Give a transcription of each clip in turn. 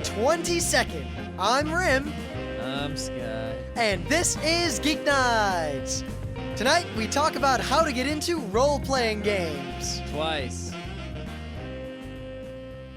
22nd. I'm Rim. I'm Sky. And this is Geeknights. Tonight, we talk about how to get into role-playing games. Twice.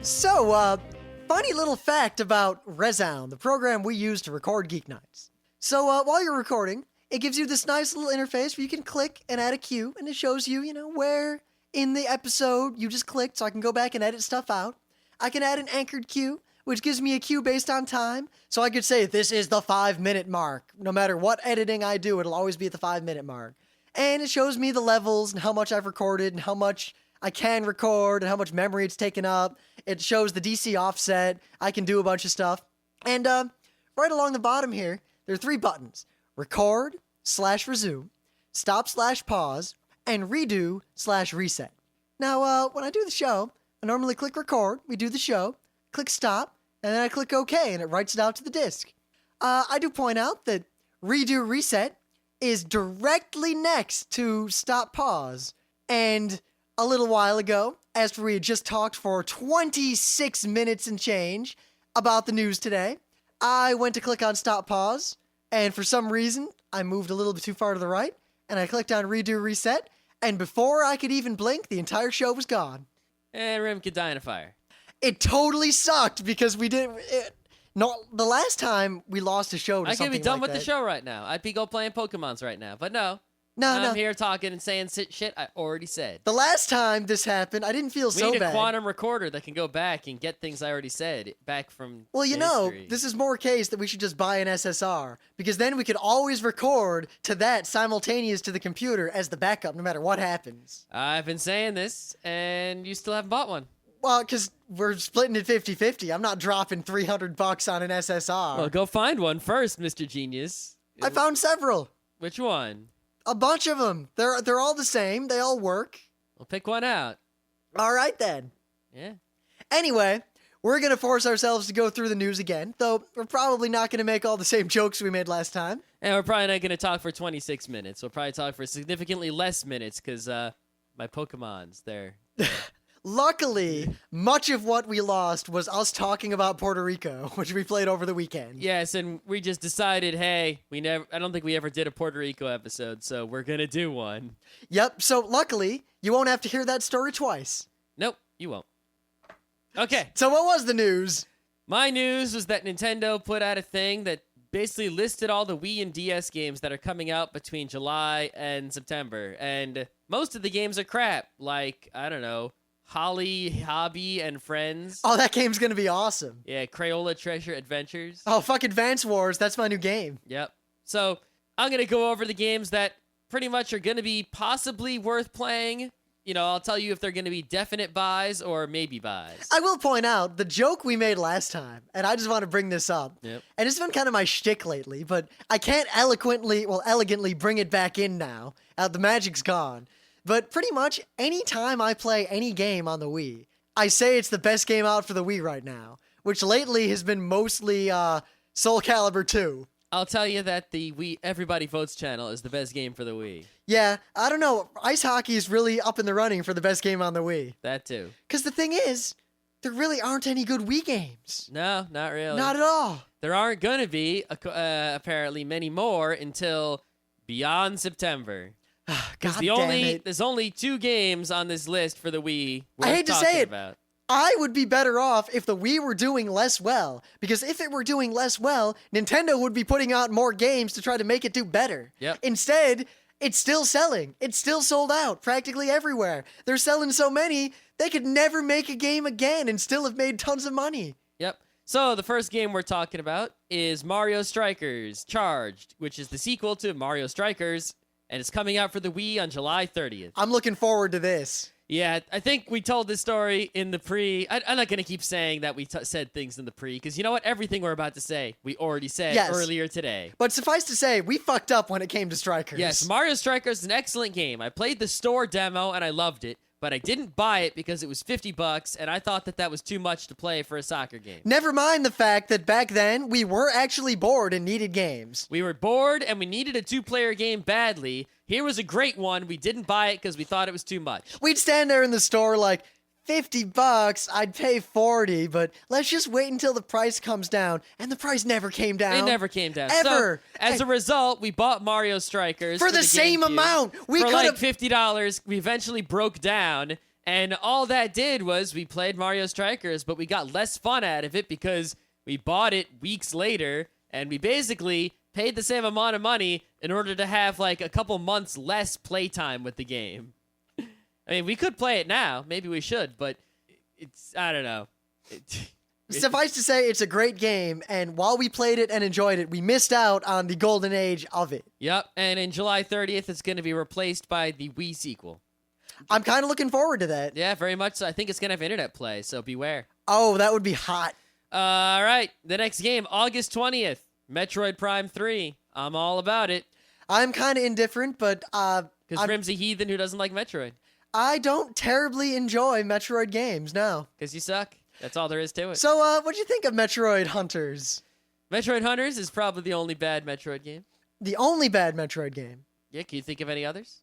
So, funny little fact about Resound, the program we use to record Geeknights. So, while you're recording, it gives you this nice little interface where you can click and add a cue, and it shows you, where in the episode you just clicked, so I can go back and edit stuff out. I can add an anchored cue, which gives me a cue based on time, so I could say this is the 5-minute mark. No matter what editing I do, it'll always be at the 5-minute mark. And it shows me the levels and how much I've recorded and how much I can record and how much memory it's taken up. It shows the DC offset. I can do a bunch of stuff. And right along the bottom here, there are 3 buttons. Record/resume, stop/pause, and redo/reset. Now, when I do the show, I normally click record, we do the show, click stop, and then I click OK, and it writes it out to the disk. I do point out that redo reset is directly next to stop pause. And a little while ago, after we had just talked for 26 minutes and change about the news today, I went to click on stop pause, and for some reason, I moved a little bit too far to the right, and I clicked on redo reset, and before I could even blink, the entire show was gone. And Rim could die in a fire. It totally sucked because we didn't. The last time we lost a show to I something could be done like with the show right now. I'd be go playing Pokemons right now. But no. I'm here talking and saying shit I already said. The last time this happened, I didn't feel so bad. We need a quantum recorder that can go back and get things I already said back from history. This is more case that we should just buy an SSR, because then we could always record to that simultaneous to the computer as the backup, no matter what happens. I've been saying this, and you still haven't bought one. Well, because we're splitting it 50-50. I'm not dropping $300 on an SSR. Well, go find one first, Mr. Genius. I found several. Which one? A bunch of them. They're all the same. They all work. Well, pick one out. All right, then. Yeah. Anyway, we're going to force ourselves to go through the news again, though we're probably not going to make all the same jokes we made last time. And we're probably not going to talk for 26 minutes. We'll probably talk for significantly less minutes because my Pokemons, they're... Luckily, much of what we lost was us talking about Puerto Rico, which we played over the weekend. Yes, and we just decided, hey, I don't think we ever did a Puerto Rico episode, so we're going to do one. Yep, so luckily, you won't have to hear that story twice. Nope, you won't. Okay. So what was the news? My news was that Nintendo put out a thing that basically listed all the Wii and DS games that are coming out between July and September, and most of the games are crap, like, I don't know, Holly, Hobby, and Friends. Oh, that game's gonna be awesome. Yeah, Crayola Treasure Adventures. Oh, fuck Advance Wars. That's my new game. Yep. So, I'm gonna go over the games that pretty much are gonna be possibly worth playing. I'll tell you if they're gonna be definite buys or maybe buys. I will point out the joke we made last time, and I just want to bring this up. Yep. And it's been kind of my shtick lately, but I can't elegantly bring it back in now. The magic's gone. But pretty much any time I play any game on the Wii, I say it's the best game out for the Wii right now, which lately has been mostly Soul Calibur 2. I'll tell you that the Wii Everybody Votes channel is the best game for the Wii. Yeah, I don't know. Ice hockey is really up in the running for the best game on the Wii. That too. Because the thing is, there really aren't any good Wii games. No, not really. Not at all. There aren't going to be, apparently, many more until beyond September. There's only 2 games on this list for the Wii. I hate to say it. I would be better off if the Wii were doing less well, because if it were doing less well, Nintendo would be putting out more games to try to make it do better. Yep. Instead, it's still selling. It's still sold out practically everywhere. They're selling so many, they could never make a game again and still have made tons of money. Yep. So the first game we're talking about is Mario Strikers Charged, which is the sequel to Mario Strikers, and it's coming out for the Wii on July 30th. I'm looking forward to this. Yeah, I think we told this story in the pre. I'm not going to keep saying that we said things in the pre, because you know what? Everything we're about to say, we already said earlier today. But suffice to say, we fucked up when it came to Strikers. Yes, Mario Strikers is an excellent game. I played the store demo, and I loved it. But I didn't buy it because it was $50, and I thought that was too much to play for a soccer game. Never mind the fact that back then, we were actually bored and needed games. We were bored, and we needed a 2-player game badly. Here was a great one. We didn't buy it because we thought it was too much. We'd stand there in the store like, $50, I'd pay 40, but let's just wait until the price comes down. And the price never came down. It never came down. Ever. So, as a result, we bought Mario Strikers for the same GameCube amount. We for could like have $50. We eventually broke down, and all that did was we played Mario Strikers, but we got less fun out of it because we bought it weeks later, and we basically paid the same amount of money in order to have like a couple months less playtime with the game. I mean, we could play it now. Maybe we should, but it's, I don't know. Suffice to say, it's a great game, and while we played it and enjoyed it, we missed out on the golden age of it. Yep, and in July 30th, it's going to be replaced by the Wii sequel. I'm kind of looking forward to that. Yeah, very much so. I think it's going to have internet play, so beware. Oh, that would be hot. All right, the next game, August 20th, Metroid Prime 3. I'm all about it. I'm kind of indifferent, but Because Rim's a heathen who doesn't like Metroid. I don't terribly enjoy Metroid games, no. Because you suck. That's all there is to it. So, what'd you think of Metroid Hunters? Metroid Hunters is probably the only bad Metroid game. The only bad Metroid game. Yeah, can you think of any others?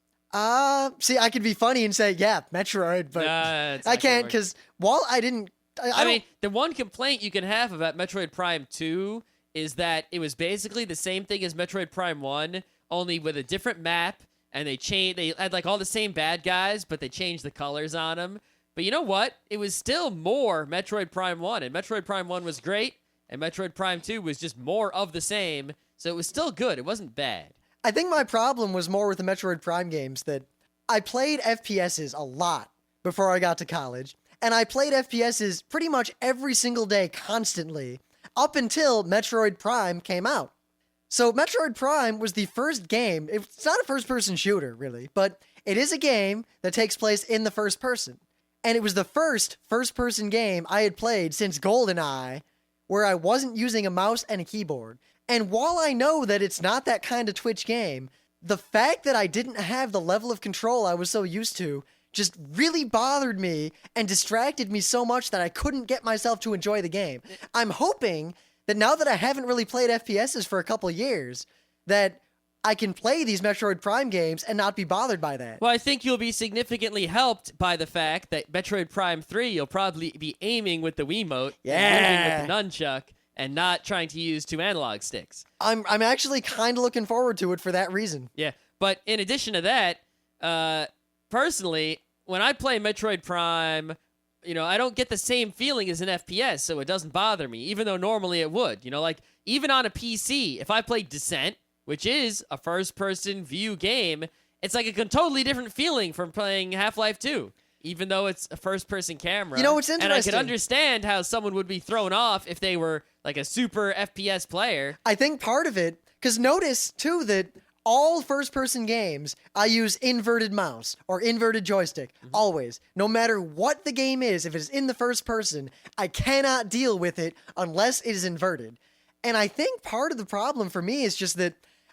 See, I could be funny and say, yeah, Metroid, but It's I not gonna can't work. because while I didn't... I mean, the one complaint you can have about Metroid Prime 2 is that it was basically the same thing as Metroid Prime 1, only with a different map, and they had like all the same bad guys, but they changed the colors on them. But you know what? It was still more Metroid Prime 1, and Metroid Prime 1 was great, and Metroid Prime 2 was just more of the same, so it was still good. It wasn't bad. I think my problem was more with the Metroid Prime games that I played FPSs a lot before I got to college, and I played FPSs pretty much every single day constantly up until Metroid Prime came out. So Metroid Prime was the first game, it's not a first-person shooter, really, but it is a game that takes place in the first person. And it was the first first-person game I had played since GoldenEye where I wasn't using a mouse and a keyboard. And while I know that it's not that kind of Twitch game, the fact that I didn't have the level of control I was so used to just really bothered me and distracted me so much that I couldn't get myself to enjoy the game. I'm hoping that now that I haven't really played FPSs for a couple years, that I can play these Metroid Prime games and not be bothered by that. Well, I think you'll be significantly helped by the fact that Metroid Prime 3, you'll probably be aiming with the Wiimote, and moving with the nunchuck, and not trying to use 2 analog sticks. I'm actually kind of looking forward to it for that reason. Yeah, but in addition to that, personally, when I play Metroid Prime, I don't get the same feeling as an FPS, so it doesn't bother me, even though normally it would. Like, even on a PC, if I play Descent, which is a first-person view game, it's like a totally different feeling from playing Half-Life 2, even though it's a first-person camera. It's interesting. And I could understand how someone would be thrown off if they were like a super FPS player. I think part of it, because notice, too, that all first-person games, I use inverted mouse or inverted joystick, always. No matter what the game is, if it is in the first person, I cannot deal with it unless it is inverted. And I think part of the problem for me is just that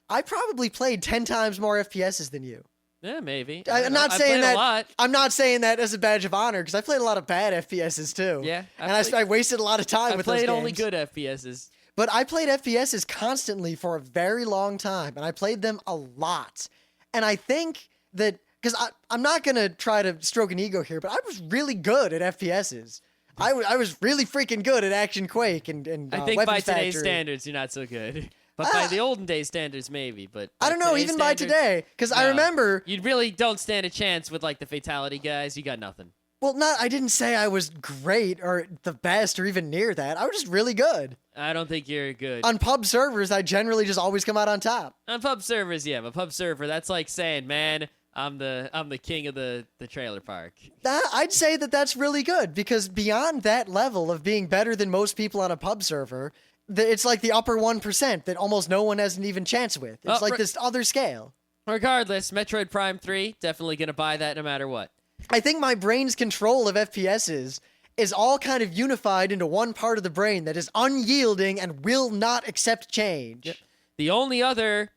I probably played 10 times more FPSs than you. Yeah, maybe. I'm not I saying played that. a lot. I'm not saying that as a badge of honor because I played a lot of bad FPSs too. Yeah, I wasted a lot of time I with those played games. only good FPSs. But I played FPSs constantly for a very long time, and I played them a lot. And I think that because I'm not gonna try to stroke an ego here, but I was really good at FPSs. I was really freaking good at Action Quake and I think Weapons by today's Factory. standards, you're not so good. But by the olden day standards, maybe. But I don't know, today's even by standards, today, because I no. remember. You really don't stand a chance with like the fatality guys. You got nothing. Well, I didn't say I was great or the best or even near that. I was just really good. I don't think you're good. On pub servers, I generally just always come out on top. On pub servers, yeah, but pub server, that's like saying, man, I'm the king of the trailer park. I'd say that that's really good because beyond that level of being better than most people on a pub server, it's like the upper 1% that almost no one has an even chance with. It's like this other scale. Regardless, Metroid Prime 3, definitely going to buy that no matter what. I think my brain's control of FPSs is all kind of unified into one part of the brain that is unyielding and will not accept change. Yep. The only other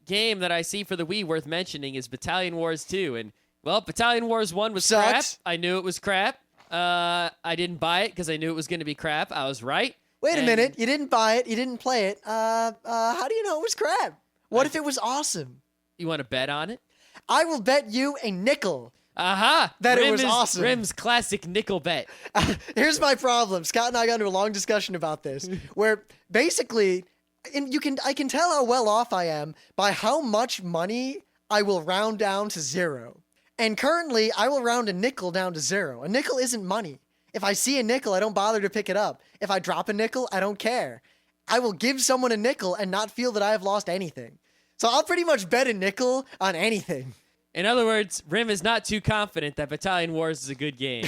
game that I see for the Wii worth mentioning is Battalion Wars 2. And, well, Battalion Wars 1 was crap. Sucks. I knew it was crap. I didn't buy it because I knew it was going to be crap. I was right. Wait a minute. You didn't buy it. You didn't play it. How do you know it was crap? What if it was awesome? You want to bet on it? I will bet you a nickel Aha! That it Rim was is awesome. Rim's classic nickel bet. Here's my problem. Scott and I got into a long discussion about this, where basically, I can tell how well off I am by how much money I will round down to zero. And currently, I will round a nickel down to zero. A nickel isn't money. If I see a nickel, I don't bother to pick it up. If I drop a nickel, I don't care. I will give someone a nickel and not feel that I have lost anything. So I'll pretty much bet a nickel on anything. In other words, Rim is not too confident that Battalion Wars is a good game.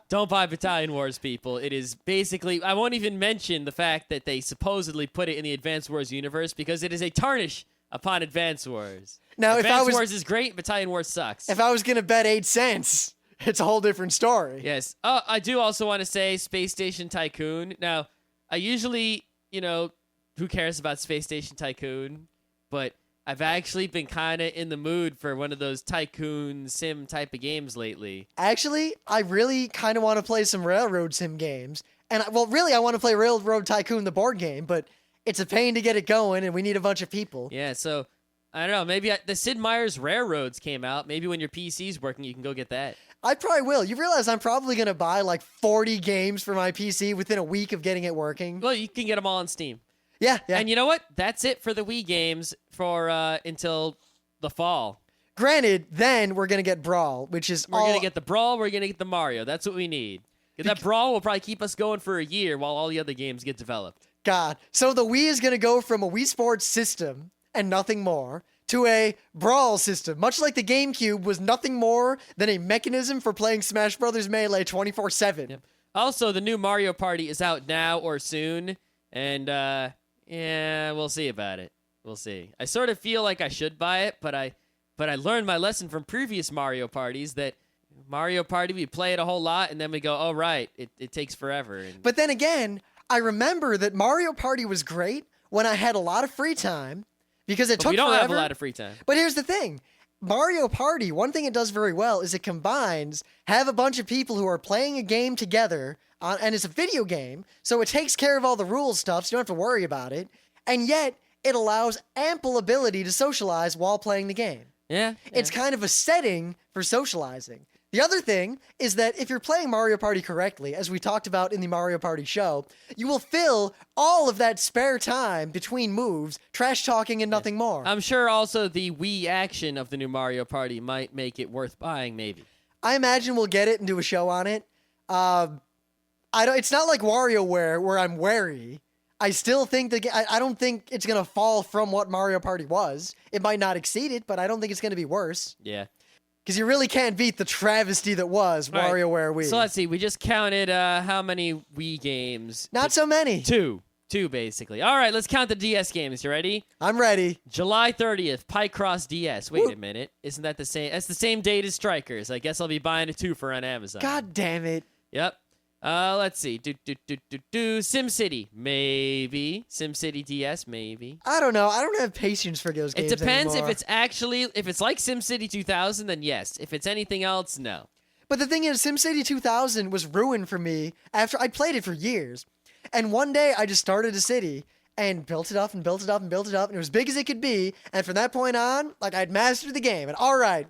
Don't buy Battalion Wars, people. It is basically, I won't even mention the fact that they supposedly put it in the Advance Wars universe because it is a tarnish upon Advance Wars. Now, Advance Wars is great, Battalion Wars sucks. If I was going to bet 8 cents, it's a whole different story. Yes. I do also want to say Space Station Tycoon. Now, I usually, who cares about Space Station Tycoon? But I've actually been kind of in the mood for one of those tycoon sim type of games lately. Actually, I really kind of want to play some railroad sim games. And, really, I want to play Railroad Tycoon, the board game, but it's a pain to get it going, and we need a bunch of people. Yeah, so, I don't know, maybe the Sid Meier's Railroads came out. Maybe when your PC's working, you can go get that. I probably will. You realize I'm probably going to buy like 40 games for my PC within a week of getting it working? Well, you can get them all on Steam. Yeah. And you know what? That's it for the Wii games for until the fall. Granted, then we're going to get Brawl, which is We're going to get the Brawl, we're going to get the Mario. That's what we need. That Brawl will probably keep us going for a year while all the other games get developed. God. So the Wii is going to go from a Wii Sports system and nothing more to a Brawl system, much like the GameCube was nothing more than a mechanism for playing Smash Bros. Melee 24/7. Yep. Also, the new Mario Party is out now or soon, and yeah, we'll see about it. We'll see. I sort of feel like I should buy it, but I learned my lesson from previous Mario Parties that Mario Party, we play it a whole lot, and then we go, oh, right, it takes forever. And But then again, I remember that Mario Party was great when I had a lot of free time, because it took we don't forever. have a lot of free time. But here's the thing. Mario Party, one thing it does very well is it combines have a bunch of people who are playing a game together, and it's a video game, so it takes care of all the rules stuff, so you don't have to worry about it, and yet it allows ample ability to socialize while playing the game. Yeah. It's kind of a setting for socializing. The other thing is that if you're playing Mario Party correctly, as we talked about in the Mario Party show, you will fill all of that spare time between moves, trash talking, and nothing more. I'm sure also the Wii action of the new Mario Party might make it worth buying, maybe. I imagine we'll get it and do a show on it. It's not like WarioWare where I'm wary. I still think I don't think it's gonna fall from what Mario Party was. It might not exceed it, but I don't think it's gonna be worse. Yeah. Because you really can't beat the travesty that was WarioWare Wii. So let's see. We just counted how many Wii games. Not so many. Two, basically. All right, let's count the DS games. You ready? I'm ready. July 30th, Picross DS. Wait Woo. a minute. Isn't that the same? That's the same date as Strikers. I guess I'll be buying a 2 for on Amazon. God damn it. Yep. Let's see. SimCity, maybe. SimCity DS, maybe. I don't know. I don't have patience for those games It depends anymore. if it's like SimCity 2000, then yes. If it's anything else, no. But the thing is, SimCity 2000 was ruined for me after I played it for years. And one day I just started a city and built it up and built it up and built it up, and it was big as it could be. And from that point on, like, I'd mastered the game. And all right,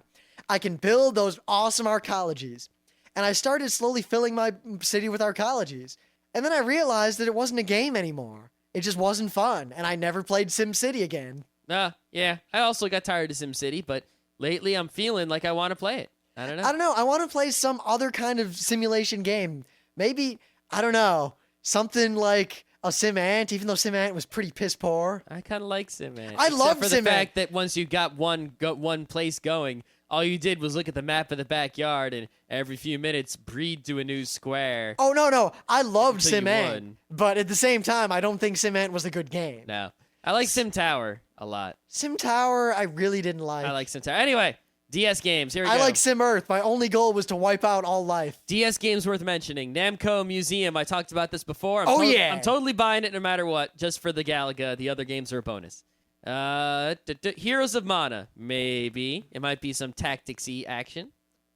I can build those awesome arcologies. And I started slowly filling my city with arcologies. And then I realized that it wasn't a game anymore. It just wasn't fun. And I never played SimCity again. Yeah. I also got tired of SimCity, but lately I'm feeling like I want to play it. I don't know. I want to play some other kind of simulation game. Maybe, I don't know, something like a SimAnt, even though SimAnt was pretty piss poor. I kind of like SimAnt. I love Except for the SimAnt. fact that once you got one place going, all you did was look at the map of the backyard and every few minutes breed to a new square. Oh, no. I loved Until you SimAnt. won. But at the same time, I don't think SimAnt was a good game. No. I like Sim Tower a lot. Sim Tower, I really didn't like. I like Sim Tower. Anyway, DS games. Here we go. I like Sim Earth. My only goal was to wipe out all life. DS games worth mentioning. Namco Museum. I talked about this before. Yeah. I'm totally buying it no matter what, just for the Galaga. The other games are a bonus. Heroes of Mana. Maybe. It might be some tactics-y action.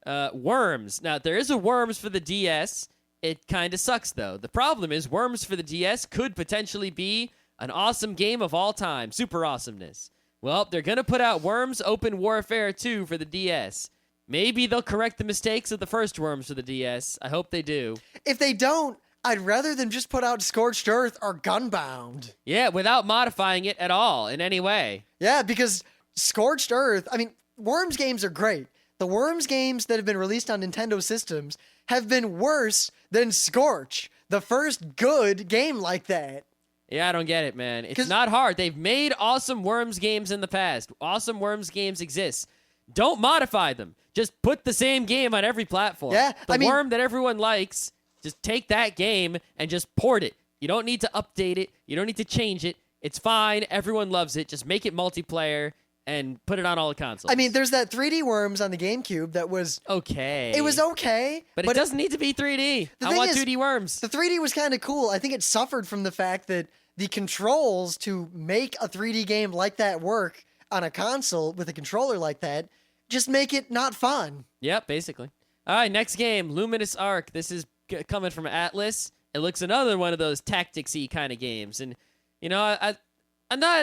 Worms. Now, there is a Worms for the DS. It kind of sucks, though. The problem is Worms for the DS could potentially be an awesome game of all time. Super awesomeness. Well, they're going to put out Worms Open Warfare 2 for the DS. Maybe they'll correct the mistakes of the first Worms for the DS. I hope they do. If they don't, I'd rather them just put out Scorched Earth or Gunbound. Yeah, without modifying it at all in any way. Yeah, because Scorched Earth, I mean, Worms games are great. The Worms games that have been released on Nintendo systems have been worse than Scorch, the first good game like that. Yeah, I don't get it, man. It's not hard. They've made awesome Worms games in the past. Awesome Worms games exist. Don't modify them. Just put the same game on every platform. Yeah, the worm that everyone likes, just take that game and just port it. You don't need to update it. You don't need to change it. It's fine. Everyone loves it. Just make it multiplayer and put it on all the consoles. I mean, there's that 3D Worms on the GameCube that was... okay. It was okay. But it doesn't need to be 3D. I want 2D Worms. The 3D was kind of cool. I think it suffered from the fact that the controls to make a 3D game like that work on a console with a controller like that just make it not fun. Yep, basically. All right, next game, Luminous Arc. This is coming from Atlas. It looks another one of those tactics-y kind of games. And, you know, I've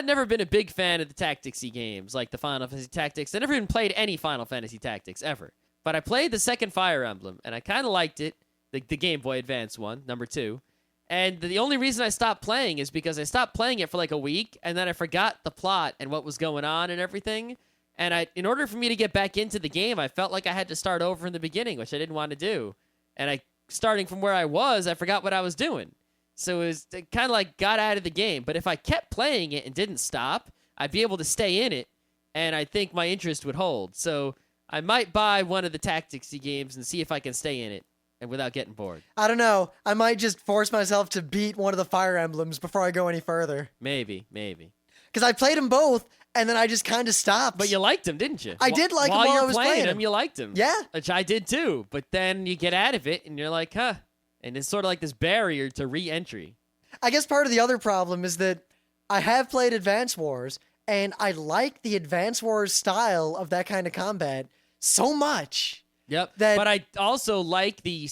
never been a big fan of the tactics-y games, like the Final Fantasy Tactics. I never even played any Final Fantasy Tactics, ever. But I played the second Fire Emblem, and I kind of liked it, the Game Boy Advance one, number 2. And the only reason I stopped playing is because I stopped playing it for like a week, and then I forgot the plot and what was going on and everything. And in order for me to get back into the game, I felt like I had to start over from the beginning, which I didn't want to do. And starting from where I was, I forgot what I was doing. So it kind of like got out of the game. But if I kept playing it and didn't stop, I'd be able to stay in it, and I think my interest would hold. So I might buy one of the tactics-y games and see if I can stay in it and without getting bored. I don't know. I might just force myself to beat one of the Fire Emblems before I go any further. Maybe. Because I played them both, and then I just kind of stopped. But you liked them, didn't you? I did like them while while you I were was playing playing them. You liked them. Yeah. Which I did too. But then you get out of it, and you're like, huh. And it's sort of like this barrier to re-entry. I guess part of the other problem is that I have played Advance Wars, and I like the Advance Wars style of that kind of combat so much. Yep. But I also like the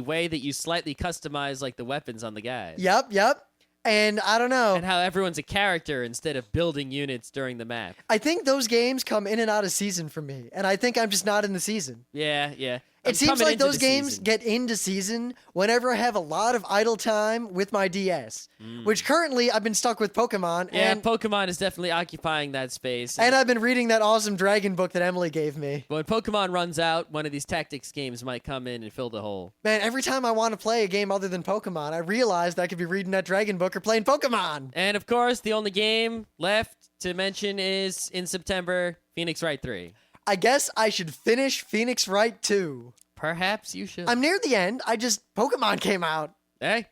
way that you slightly customize like the weapons on the guys. Yep. And I don't know. And how everyone's a character instead of building units during the map. I think those games come in and out of season for me, and I think I'm just not in the season. Yeah. It seems like those games get into season whenever I have a lot of idle time with my DS, which currently I've been stuck with Pokemon. Yeah, and Pokemon is definitely occupying that space. And I've been reading that awesome dragon book that Emily gave me. But when Pokemon runs out, one of these tactics games might come in and fill the hole. Man, every time I want to play a game other than Pokemon, I realize that I could be reading that dragon book or playing Pokemon. And of course, the only game left to mention is, in September, Phoenix Wright 3. I guess I should finish Phoenix Wright 2. Perhaps you should. I'm near the end. Pokemon came out. Hey,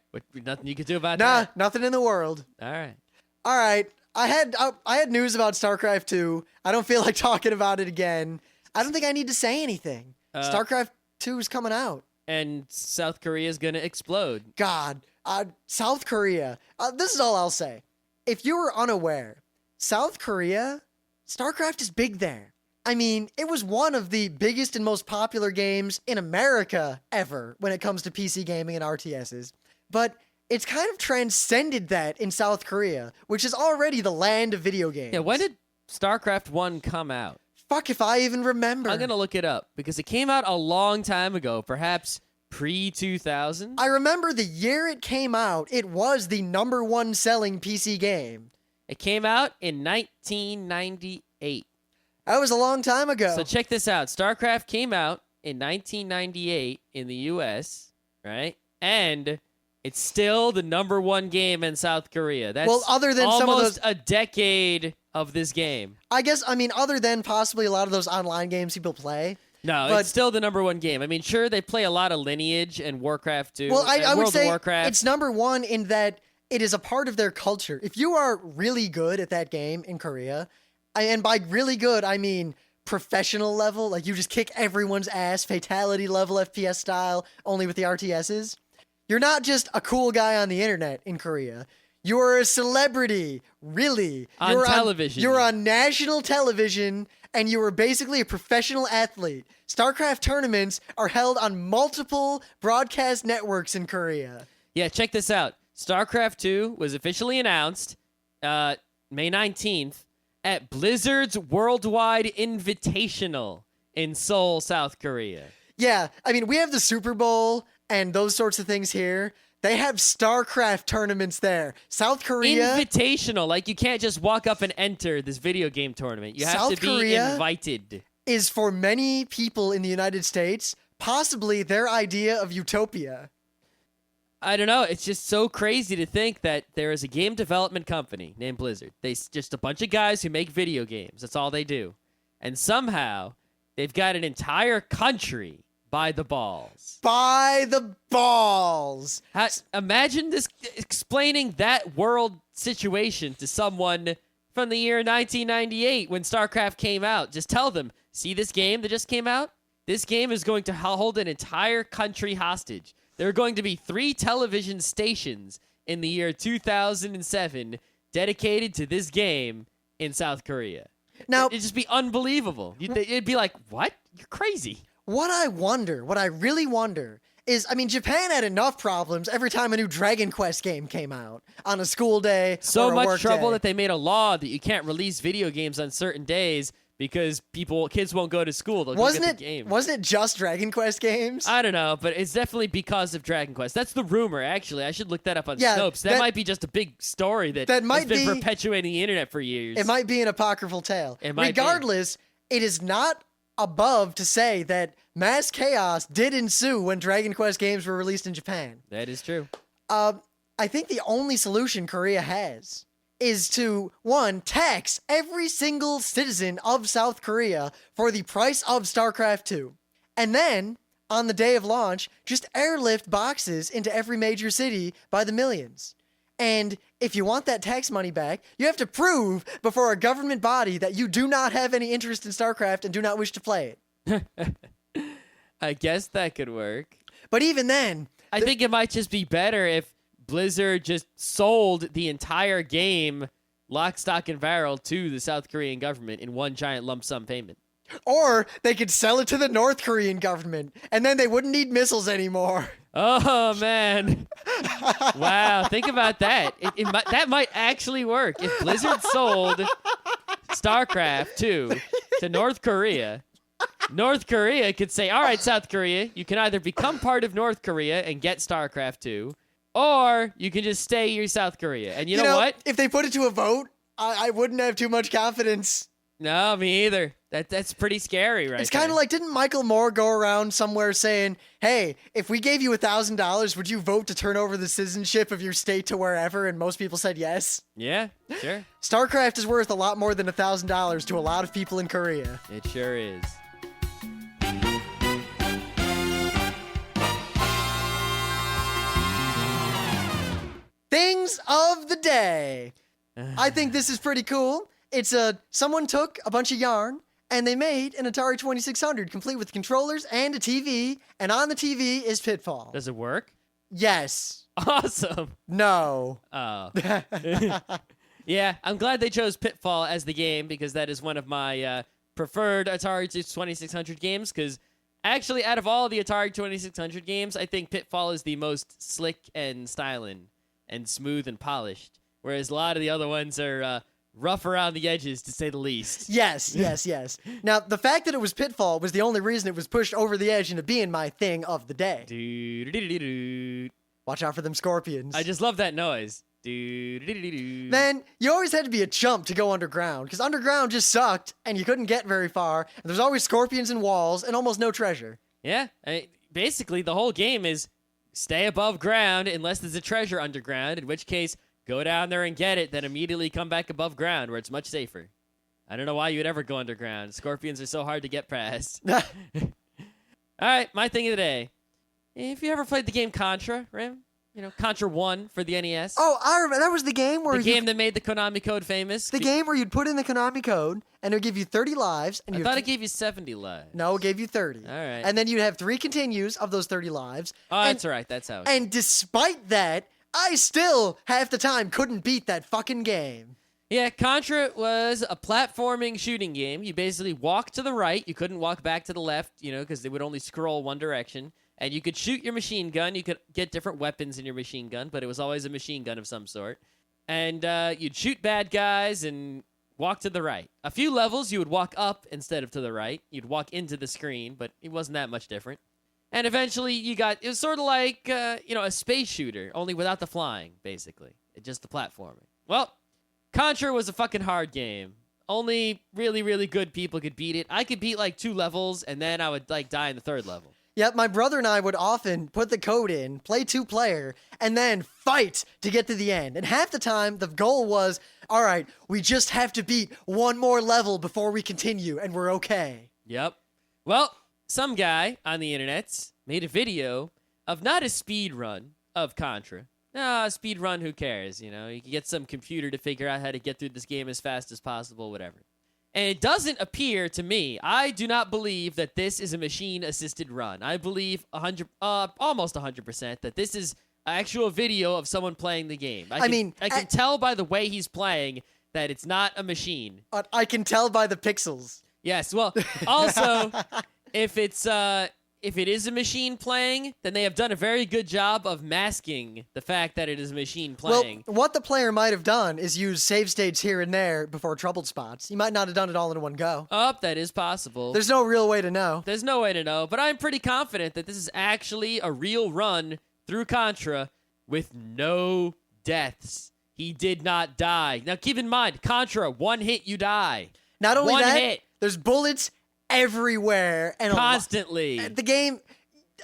nothing you could do about that. Nah, nothing in the world. All right. I had news about StarCraft 2. I don't feel like talking about it again. I don't think I need to say anything. StarCraft 2 is coming out. And South Korea is going to explode. God. South Korea. This is all I'll say. If you were unaware, South Korea, StarCraft is big there. I mean, it was one of the biggest and most popular games in America ever when it comes to PC gaming and RTSs. But it's kind of transcended that in South Korea, which is already the land of video games. Yeah, when did StarCraft 1 come out? Fuck if I even remember. I'm going to look it up because it came out a long time ago, perhaps pre-2000. I remember the year it came out, it was the #1 selling PC game. It came out in 1998. That was a long time ago. So check this out. StarCraft came out in 1998 in the US, right? And it's still the #1 game in South Korea. That's other than almost some of those, a decade of this game. I guess, other than possibly a lot of those online games people play. No, but it's still the #1 game. I mean, sure, they play a lot of Lineage and Warcraft 2. Well, I would say Warcraft. it's #1 in that it is a part of their culture. If you are really good at that game in Korea, and by really good, I mean professional level, like you just kick everyone's ass, fatality level FPS style, only with the RTSs, you're not just a cool guy on the internet in Korea. You're a celebrity, really. On television. You're on national television, and you are basically a professional athlete. StarCraft tournaments are held on multiple broadcast networks in Korea. Yeah, check this out. StarCraft 2 was officially announced May 19th at Blizzard's Worldwide Invitational in Seoul, South Korea. Yeah, I mean, we have the Super Bowl and those sorts of things here. They have StarCraft tournaments there. South Korea... Invitational. Like, you can't just walk up and enter this video game tournament. You have South to be Korea invited. is, for many people in the United States, possibly their idea of utopia. I don't know. It's just so crazy to think that there is a game development company named Blizzard. Just a bunch of guys who make video games. That's all they do. And somehow, they've got an entire country by the balls. By the balls. Imagine this explaining that world situation to someone from the year 1998 when StarCraft came out. Just tell them, see this game that just came out? This game is going to hold an entire country hostage. There are going to be 3 television stations in the year 2007 dedicated to this game in South Korea. Now, it'd just be unbelievable. It'd be like, what? You're crazy. What I really wonder is, I mean, Japan had enough problems every time a new Dragon Quest game came out on a school day so or a much work trouble day. that they made a law that you can't release video games on certain days because kids won't go to school. They'll Wasn't go it? get the game. Wasn't it just Dragon Quest games? I don't know, but it's definitely because of Dragon Quest. That's the rumor, actually. I should look that up on Yeah, Snopes. That might be just a big story that might has been be- perpetuating the internet for years. It might be an apocryphal tale. It might be. Regardless, it is not above to say that mass chaos did ensue when Dragon Quest games were released in Japan. That is true. I think the only solution Korea has is to, one, tax every single citizen of South Korea for the price of StarCraft 2. And then, on the day of launch, just airlift boxes into every major city by the millions. And if you want that tax money back, you have to prove before a government body that you do not have any interest in StarCraft and do not wish to play it. I guess that could work. But even then... I think it might just be better if Blizzard just sold the entire game lock, stock, and barrel to the South Korean government in one giant lump sum payment. Or they could sell it to the North Korean government, and then they wouldn't need missiles anymore. Oh, man. Wow, think about that. That might actually work. If Blizzard sold StarCraft 2 to North Korea could say, all right, South Korea, you can either become part of North Korea and get StarCraft 2, or you can just stay your South Korea. And you know what? If they put it to a vote, I wouldn't have too much confidence. No, me either. That's pretty scary, right? It's kind of like, didn't Michael Moore go around somewhere saying, hey, if we gave you $1,000, would you vote to turn over the citizenship of your state to wherever? And most people said yes. Yeah, sure. StarCraft is worth a lot more than $1,000 to a lot of people in Korea. It sure is. Things of the day. I think this is pretty cool. It's someone took a bunch of yarn and they made an Atari 2600 complete with controllers and a TV, and on the TV is Pitfall. Does it work? Yes. Awesome. No. Oh. Yeah, I'm glad they chose Pitfall as the game because that is one of my preferred Atari 2600 games because actually out of all the Atari 2600 games, I think Pitfall is the most slick and styling and smooth and polished, whereas a lot of the other ones are rough around the edges, to say the least. Yes. Now, the fact that it was Pitfall was the only reason it was pushed over the edge into being my thing of the day. Doo-doo-doo-doo-doo. Watch out for them scorpions. I just love that noise. Doo-doo-doo-doo-doo. Man, you always had to be a chump to go underground, because underground just sucked, and you couldn't get very far, and there's always scorpions and walls, and almost no treasure. Yeah, basically the whole game is stay above ground unless there's a treasure underground, in which case go down there and get it, then immediately come back above ground where it's much safer. I don't know why you would ever go underground. Scorpions are so hard to get past. All right, my thing of the day. If you ever played the game Contra, Rim? You know, Contra 1 for the NES. Oh, I remember. That was the game where the game that made the Konami code famous. The game where you'd put in the Konami code, and it would give you 30 lives. And I thought it gave you 70 lives. No, it gave you 30. All right. And then you'd have 3 continues of those 30 lives. Oh, that's right. That's how it And despite that, I still, half the time, couldn't beat that fucking game. Yeah, Contra was a platforming shooting game. You basically walk to the right. You couldn't walk back to the left, because they would only scroll one direction. And you could shoot your machine gun. You could get different weapons in your machine gun, but it was always a machine gun of some sort. And you'd shoot bad guys and walk to the right. A few levels, you would walk up instead of to the right. You'd walk into the screen, but it wasn't that much different. And eventually, it was sort of like, a space shooter, only without the flying, basically. Just the platforming. Well, Contra was a fucking hard game. Only really, really good people could beat it. I could beat like 2 levels, and then I would like die in the 3rd level. Yep, my brother and I would often put the code in, play 2-player, and then fight to get to the end. And half the time, the goal was, all right, we just have to beat 1 more level before we continue, and we're okay. Yep. Well, some guy on the internet made a video of not a speed run of Contra. No, speed run, who cares? You can get some computer to figure out how to get through this game as fast as possible, whatever. And it doesn't appear to me, I do not believe that this is a machine-assisted run. I believe almost 100% that this is an actual video of someone playing the game. I can tell by the way he's playing that it's not a machine. I can tell by the pixels. Yes, well, also, if it is a machine playing, then they have done a very good job of masking the fact that it is a machine playing. Well, what the player might have done is use save states here and there before troubled spots. He might not have done it all in one go. Oh, that is possible. There's no real way to know. There's no way to know, but I'm pretty confident that this is actually a real run through Contra with no deaths. He did not die. Now, keep in mind, Contra, 1 hit, you die. Not only one that, hit. There's bullets everywhere. And constantly. The game,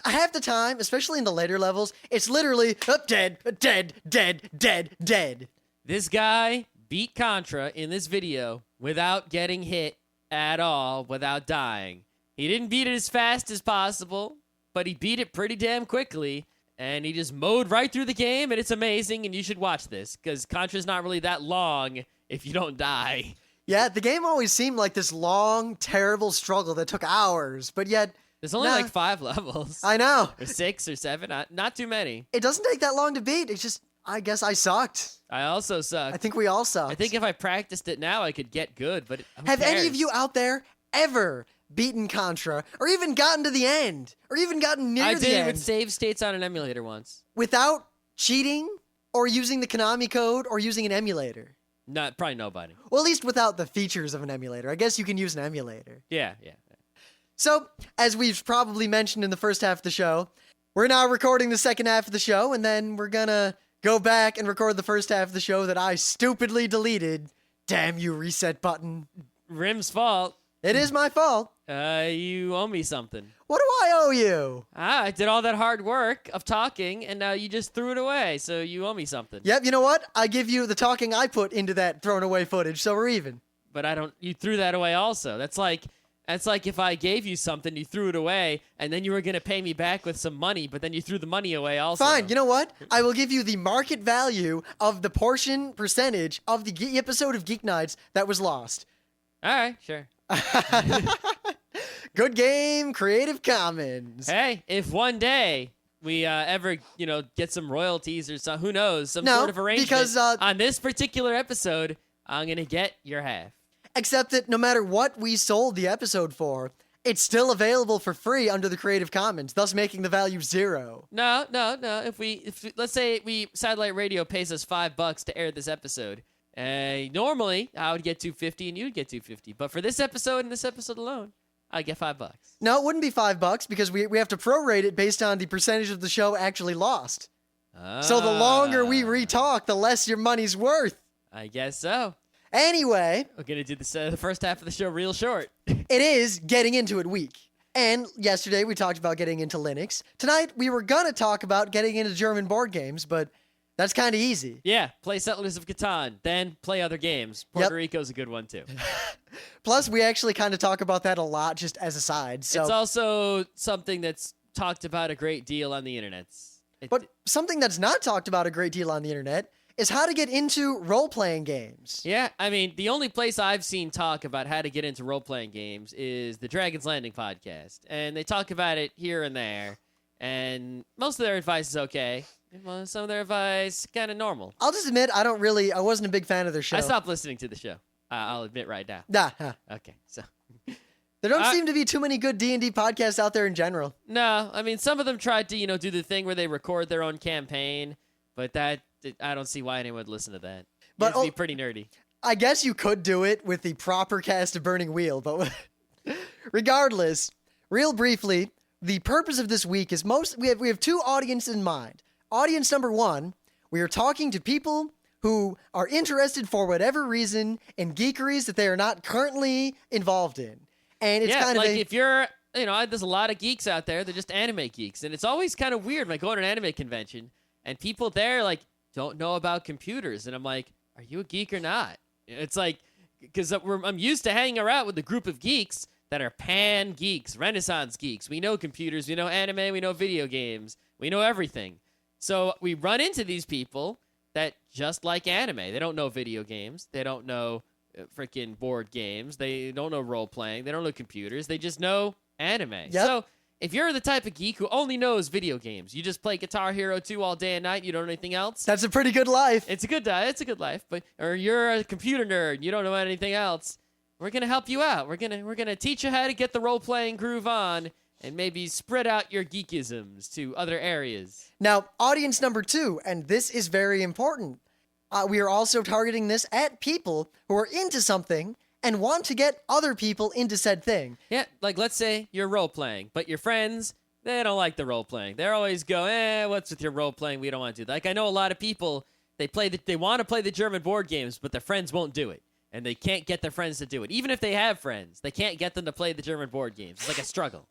half the time, especially in the later levels, it's literally dead, dead, dead, dead, dead. This guy beat Contra in this video without getting hit at all, without dying. He didn't beat it as fast as possible, but he beat it pretty damn quickly, and he just mowed right through the game, and it's amazing, and you should watch this, because Contra's not really that long if you don't die. Yeah, the game always seemed like this long, terrible struggle that took hours, but yet... There's only like 5 levels. I know. Or 6 or 7, not too many. It doesn't take that long to beat, it's just, I guess I sucked. I also sucked. I think we all sucked. I think if I practiced it now, I could get good, but who Have cares? any of you out there ever beaten Contra, or even gotten to the end, or even gotten near the end? I did it with save states on an emulator once. Without cheating, or using the Konami code, or using an emulator? Probably nobody. Well, at least without the features of an emulator. I guess you can use an emulator. Yeah. So, as we've probably mentioned in the first half of the show, we're now recording the second half of the show, and then we're gonna go back and record the first half of the show that I stupidly deleted. Damn you, reset button. Rim's fault. It is my fault. You owe me something. What do I owe you? I did all that hard work of talking, and now you just threw it away, so you owe me something. Yep, you know what? I give you the talking I put into that thrown away footage, so we're even. But you threw that away also. That's like if I gave you something, you threw it away, and then you were going to pay me back with some money, but then you threw the money away also. Fine, you know what? I will give you the market value of the percentage of the episode of Geeknights that was lost. All right, sure. Good game, Creative Commons. Hey, if one day we ever, get some royalties or some, who knows, sort of arrangement because, on this particular episode, I'm going to get your half. Except that no matter what we sold the episode for, it's still available for free under the Creative Commons, thus making the value 0. No. If let's say Satellite Radio pays us $5 to air this episode. Normally I would get $2.50 and you'd get $2.50, but for this episode and this episode alone, I get $5. No, it wouldn't be $5 because we have to prorate it based on the percentage of the show actually lost. So the longer we re-talk, the less your money's worth. I guess so. Anyway, we're gonna do the first half of the show real short. It is getting into it week. And yesterday we talked about getting into Linux. Tonight we were gonna talk about getting into German board games, but that's kind of easy. Yeah, play Settlers of Catan, then play other games. Puerto Rico's a good one too. Plus, we actually kind of talk about that a lot just as a side. So. It's also something that's talked about a great deal on the internet. But something that's not talked about a great deal on the internet is how to get into role-playing games. Yeah, I mean, the only place I've seen talk about how to get into role-playing games is the Dragon's Landing podcast. And they talk about it here and there. And most of their advice is okay. Well, some of their advice kind of normal. I'll just admit, I wasn't a big fan of their show. I stopped listening to the show. I'll admit right now. Nah. Okay, so... There don't seem to be too many good D&D podcasts out there in general. No, I mean, some of them tried to, do the thing where they record their own campaign, but I don't see why anyone would listen to that. But it'd be pretty nerdy. I guess you could do it with the proper cast of Burning Wheel, but regardless, real briefly, the purpose of this week is we have two audiences in mind. Audience number one, we are talking to people who are interested for whatever reason in geekeries that they are not currently involved in. And it's kind of like if you're, there's a lot of geeks out there, they're just anime geeks. And it's always kind of weird when I go to an anime convention and people there like don't know about computers. And I'm like, are you a geek or not? It's like, because I'm used to hanging around with a group of geeks that are pan geeks, Renaissance geeks. We know computers, we know anime, we know video games, we know everything. So we run into these people that just like anime. They don't know video games. They don't know freaking board games. They don't know role playing. They don't know computers. They just know anime. Yep. So if you're the type of geek who only knows video games, you just play Guitar Hero 2 all day and night, you don't know anything else. That's a pretty good life. It's a good life. Or you're a computer nerd, you don't know anything else. We're gonna help you out. We're gonna teach you how to get the role playing groove on, and maybe spread out your geekisms to other areas. Now, audience number two, and this is very important. We are also targeting this at people who are into something and want to get other people into said thing. Yeah, like let's say you're role playing, but your friends, they don't like the role playing. They're always go, what's with your role playing? We don't want to do that. Like I know a lot of people, they want to play the German board games, but their friends won't do it. And they can't get their friends to do it. Even if they have friends, they can't get them to play the German board games. It's like a struggle.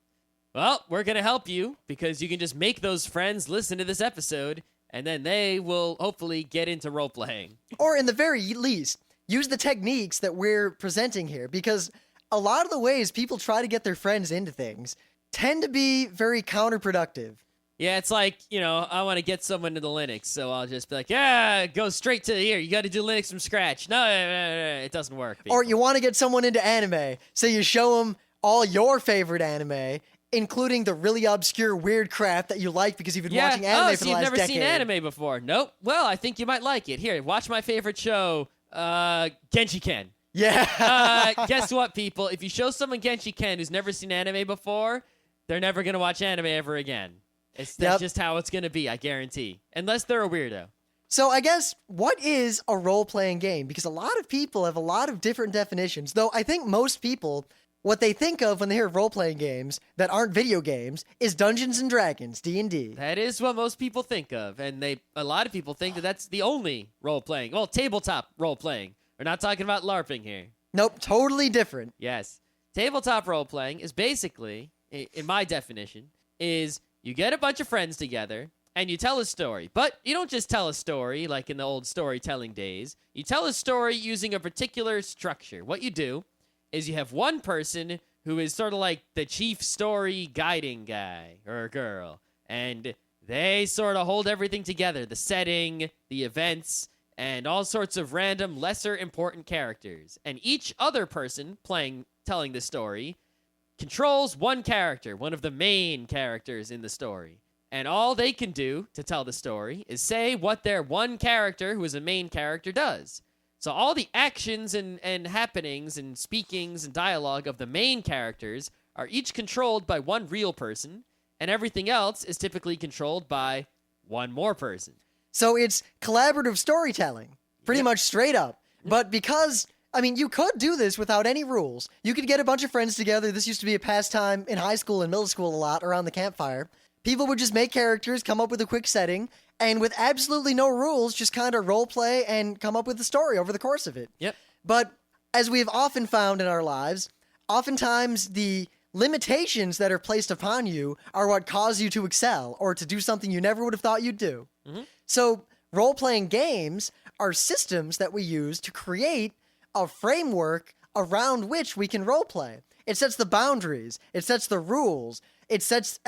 Well, we're going to help you because you can just make those friends listen to this episode, and then they will hopefully get into role-playing. Or in the very least, use the techniques that we're presenting here, because a lot of the ways people try to get their friends into things tend to be very counterproductive. Yeah, it's like, I want to get someone into Linux, so I'll just be like, go straight to here. You got to do Linux from scratch. No, it doesn't work. People. Or you want to get someone into anime, so you show them all your favorite anime, including the really obscure, weird crap that you like because you've been watching anime for the last decade. You've never seen anime before. Nope. Well, I think you might like it. Here, watch my favorite show, Genshi Ken. Yeah. Guess what, people? If you show someone Genshi Ken who's never seen anime before, they're never going to watch anime ever again. That's just how it's going to be, I guarantee. Unless they're a weirdo. So I guess, what is a role-playing game? Because a lot of people have a lot of different definitions, though I think most people, what they think of when they hear role-playing games that aren't video games is Dungeons & Dragons, D&D. That is what most people think of, and a lot of people think that that's the only role-playing. Well, tabletop role-playing. We're not talking about LARPing here. Nope, totally different. Yes. Tabletop role-playing is basically, in my definition, is you get a bunch of friends together, and you tell a story. But you don't just tell a story like in the old storytelling days. You tell a story using a particular structure. What you do is you have one person who is sort of like the chief story guiding guy or girl. And they sort of hold everything together. The setting, the events, and all sorts of random, lesser important characters. And each other person telling the story controls one character, one of the main characters in the story. And all they can do to tell the story is say what their one character, who is a main character, does. So all the actions and happenings and speakings and dialogue of the main characters are each controlled by one real person, and everything else is typically controlled by one more person. So it's collaborative storytelling, pretty much straight up. But because, you could do this without any rules. You could get a bunch of friends together. This used to be a pastime in high school and middle school a lot around the campfire. People would just make characters, come up with a quick setting, and with absolutely no rules, just kind of role play and come up with a story over the course of it. Yep. But as we've often found in our lives, oftentimes the limitations that are placed upon you are what cause you to excel or to do something you never would have thought you'd do. Mm-hmm. So role-playing games are systems that we use to create a framework around which we can role-play. It sets the boundaries. It sets the rules. It sets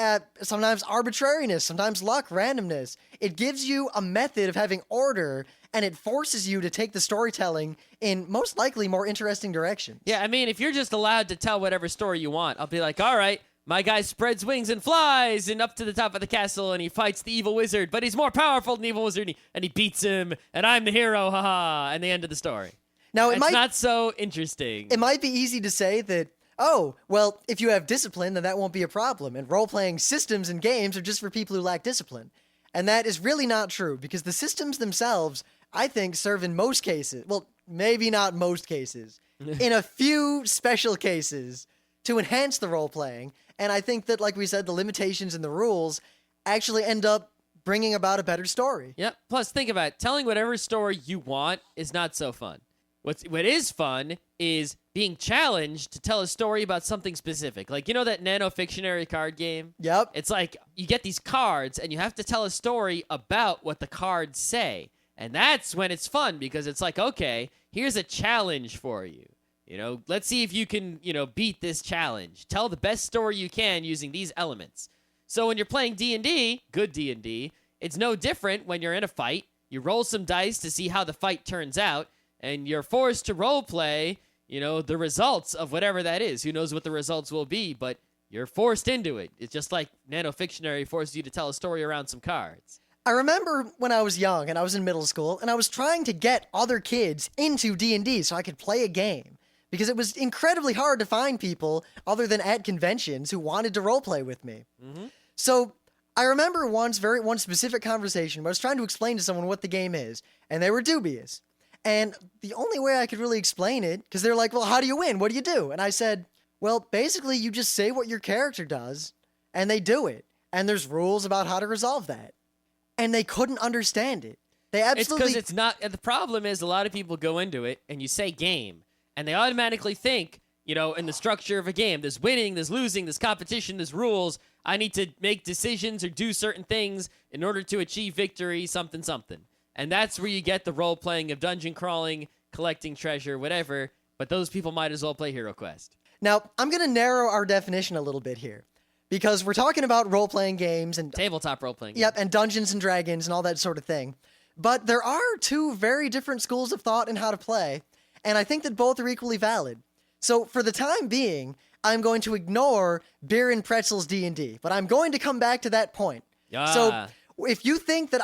sometimes arbitrariness, sometimes luck, randomness. It gives you a method of having order, and it forces you to take the storytelling in most likely more interesting directions. Yeah, if you're just allowed to tell whatever story you want, I'll be like, all right, my guy spreads wings and flies and up to the top of the castle, and he fights the evil wizard, but he's more powerful than the evil wizard, and he beats him, and I'm the hero, haha, and the end of the story. Now, it's not so interesting. It might be easy to say that, oh, well, if you have discipline, then that won't be a problem. And role-playing systems and games are just for people who lack discipline. And that is really not true, because the systems themselves I think, serve in most cases. Well, maybe not most cases. In a few special cases to enhance the role playing. And I think that, like we said, the limitations and the rules actually end up bringing about a better story. Yep. Plus, think about it. Telling whatever story you want is not so fun. What is fun is being challenged to tell a story about something specific. Like, you know that nano-fictionary card game? Yep. It's like you get these cards and you have to tell a story about what the cards say. And that's when it's fun because it's like, okay, here's a challenge for you. You know, let's see if you can, beat this challenge. Tell the best story you can using these elements. So when you're playing D&D, good D&D, it's no different when you're in a fight. You roll some dice to see how the fight turns out, and you're forced to role play, the results of whatever that is. Who knows what the results will be, but you're forced into it. It's just like nano-fictionary forces you to tell a story around some cards. I remember when I was young and I was in middle school and I was trying to get other kids into D&D so I could play a game because it was incredibly hard to find people other than at conventions who wanted to roleplay with me. Mm-hmm. So I remember one specific conversation where I was trying to explain to someone what the game is and they were dubious. And the only way I could really explain it, because they're like, well, how do you win? What do you do? And I said, well, basically you just say what your character does and they do it. And there's rules about how to resolve that. And they couldn't understand it. They absolutely... It's because it's not... The problem is a lot of people go into it and you say game, and they automatically think, in the structure of a game, there's winning, there's losing, there's competition, there's rules. I need to make decisions or do certain things in order to achieve victory, something. And that's where you get the role-playing of dungeon crawling, collecting treasure, whatever. But those people might as well play Hero Quest. Now, I'm going to narrow our definition a little bit here. Because we're talking about role-playing games and... Tabletop role-playing games. Yep, and Dungeons and Dragons and all that sort of thing. But there are two very different schools of thought in how to play, and I think that both are equally valid. So for the time being, I'm going to ignore Beer and Pretzels D&D, but I'm going to come back to that point. So if you think that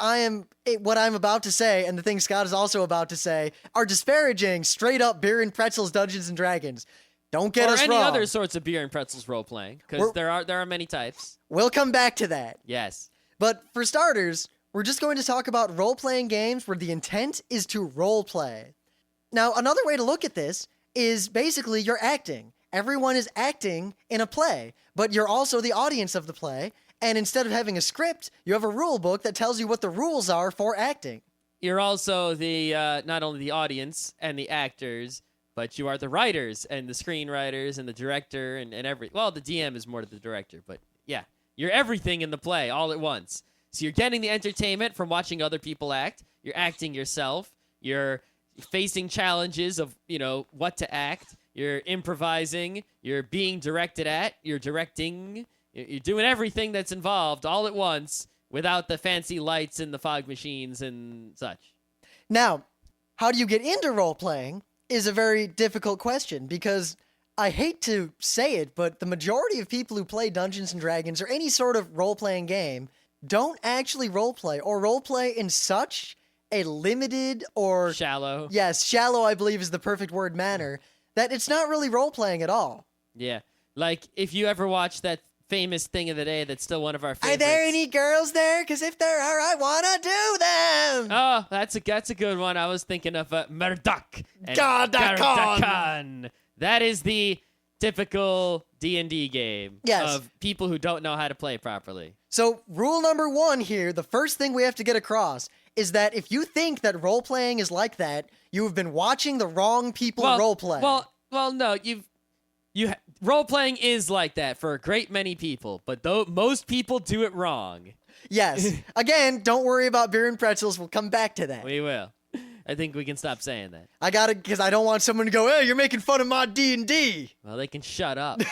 what I'm about to say and the thing Scott is also about to say are disparaging straight-up Beer and Pretzels Dungeons and Dragons... Don't get us wrong. Or any other sorts of beer and pretzels role playing, because there are many types. We'll come back to that. Yes. But for starters, we're just going to talk about role-playing games where the intent is to role-play. Now, another way to look at this is basically you're acting. Everyone is acting in a play, but you're also the audience of the play, and instead of having a script, you have a rule book that tells you what the rules are for acting. You're also the not only the audience and the actors, but you are the writers and the screenwriters and the director and well, the DM is more to the director, but yeah, you're everything in the play all at once. So you're getting the entertainment from watching other people act. You're acting yourself. You're facing challenges of, what to act. You're improvising. You're being directed at. You're directing. You're doing everything that's involved all at once without the fancy lights and the fog machines and such. Now, how do you get into role-playing? Is a very difficult question because I hate to say it, but the majority of people who play Dungeons and Dragons or any sort of role-playing game don't actually roleplay or roleplay in such a limited or... Shallow. Yes, shallow I believe is the perfect word manner, that it's not really role-playing at all. Yeah. Like, if you ever watch that famous thing of the day that's still one of our favorites. Are there any girls there? Because if there are, I want to do them. Oh, that's a good one. I was thinking of Murdoch and Gardakan. That is the typical D&D game of people who don't know how to play properly. So rule number 1 here, the first thing we have to get across is that if you think that role-playing is like that, you have been watching the wrong people role-play. Well, no, role-playing is like that for a great many people, but most people do it wrong. Yes. Again, don't worry about Beer and Pretzels. We'll come back to that. We will. I think we can stop saying that. Because I don't want someone to go, hey, you're making fun of my D&D. Well, they can shut up.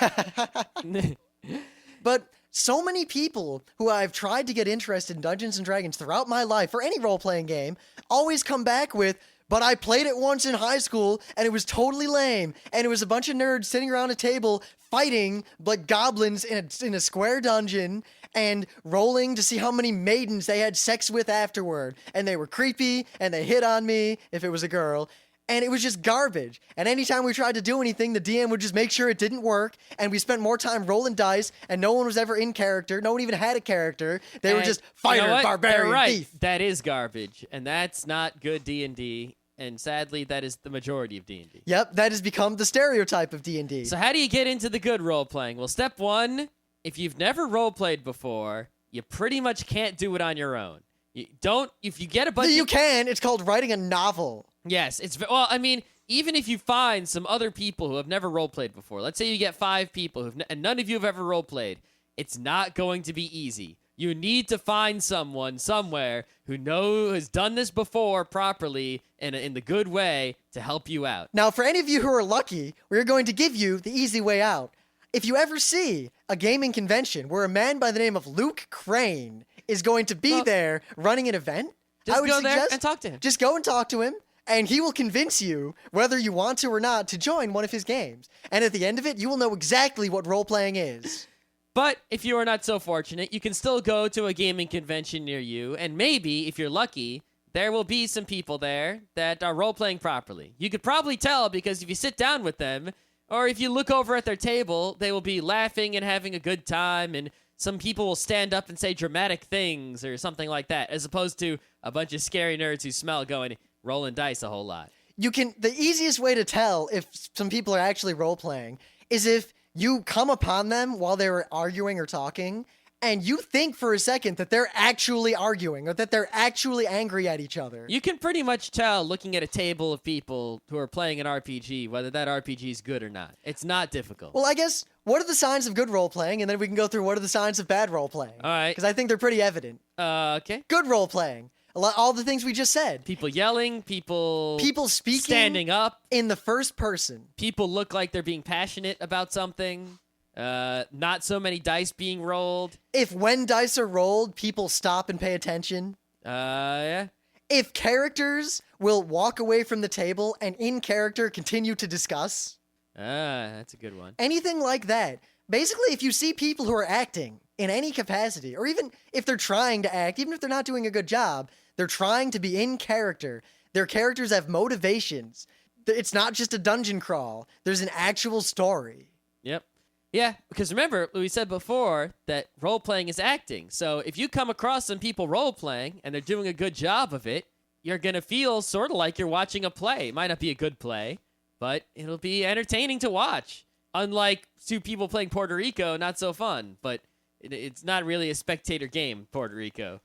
But so many people who I've tried to get interested in Dungeons and Dragons throughout my life, for any role-playing game, always come back with, but I played it once in high school, and it was totally lame, and it was a bunch of nerds sitting around a table fighting like goblins in a square dungeon, and rolling to see how many maidens they had sex with afterward, and they were creepy, and they hit on me if it was a girl, and it was just garbage. And anytime we tried to do anything, the DM would just make sure it didn't work, and we spent more time rolling dice, and no one was ever in character. No one even had a character. They were just fighter, barbarian, They're right. thief. That is garbage, and that's not good D&D, and sadly, that is the majority of D&D. Yep, that has become the stereotype of D&D. So how do you get into the good role-playing? Well, step one, if you've never role-played before, you pretty much can't do it on your own. If you get a bunch You can. It's called writing a novel. Yes, well, I mean, even if you find some other people who have never role-played before, let's say you get 5 people and none of you have ever role-played, it's not going to be easy. You need to find someone somewhere who has done this before properly in the good way to help you out. Now, for any of you who are lucky, we're going to give you the easy way out. If you ever see a gaming convention where a man by the name of Luke Crane is going to be there running an event, I would go there suggest and talk to him. Just go and talk to him, and he will convince you, whether you want to or not, to join one of his games. And at the end of it, you will know exactly what role-playing is. But if you are not so fortunate, you can still go to a gaming convention near you, and maybe, if you're lucky, there will be some people there that are role-playing properly. You could probably tell because if you sit down with them, or if you look over at their table, they will be laughing and having a good time, and some people will stand up and say dramatic things or something like that, as opposed to a bunch of scary nerds who smell going rolling dice a whole lot. The easiest way to tell if some people are actually role-playing is if you come upon them while they're arguing or talking, and you think for a second that they're actually arguing or that they're actually angry at each other. You can pretty much tell looking at a table of people who are playing an RPG whether that RPG is good or not. It's not difficult. Well, I guess, what are the signs of good role-playing? And then we can go through what are the signs of bad role-playing. All right. Because I think they're pretty evident. Okay. Good role-playing. All the things we just said. People yelling, people speaking. standing up. In the first person. People look like they're being passionate about something. Not so many dice being rolled. If when dice are rolled, people stop and pay attention. Yeah. If characters will walk away from the table and in character continue to discuss. That's a good one. Anything like that. Basically, if you see people who are acting in any capacity, or even if they're trying to act, even if they're not doing a good job, they're trying to be in character. Their characters have motivations. It's not just a dungeon crawl. There's an actual story. Yep. Yeah, because remember, we said before that role-playing is acting. So if you come across some people role-playing and they're doing a good job of it, you're going to feel sort of like you're watching a play. It might not be a good play, but it'll be entertaining to watch. Unlike 2 people playing Puerto Rico, not so fun, but it's not really a spectator game, Puerto Rico.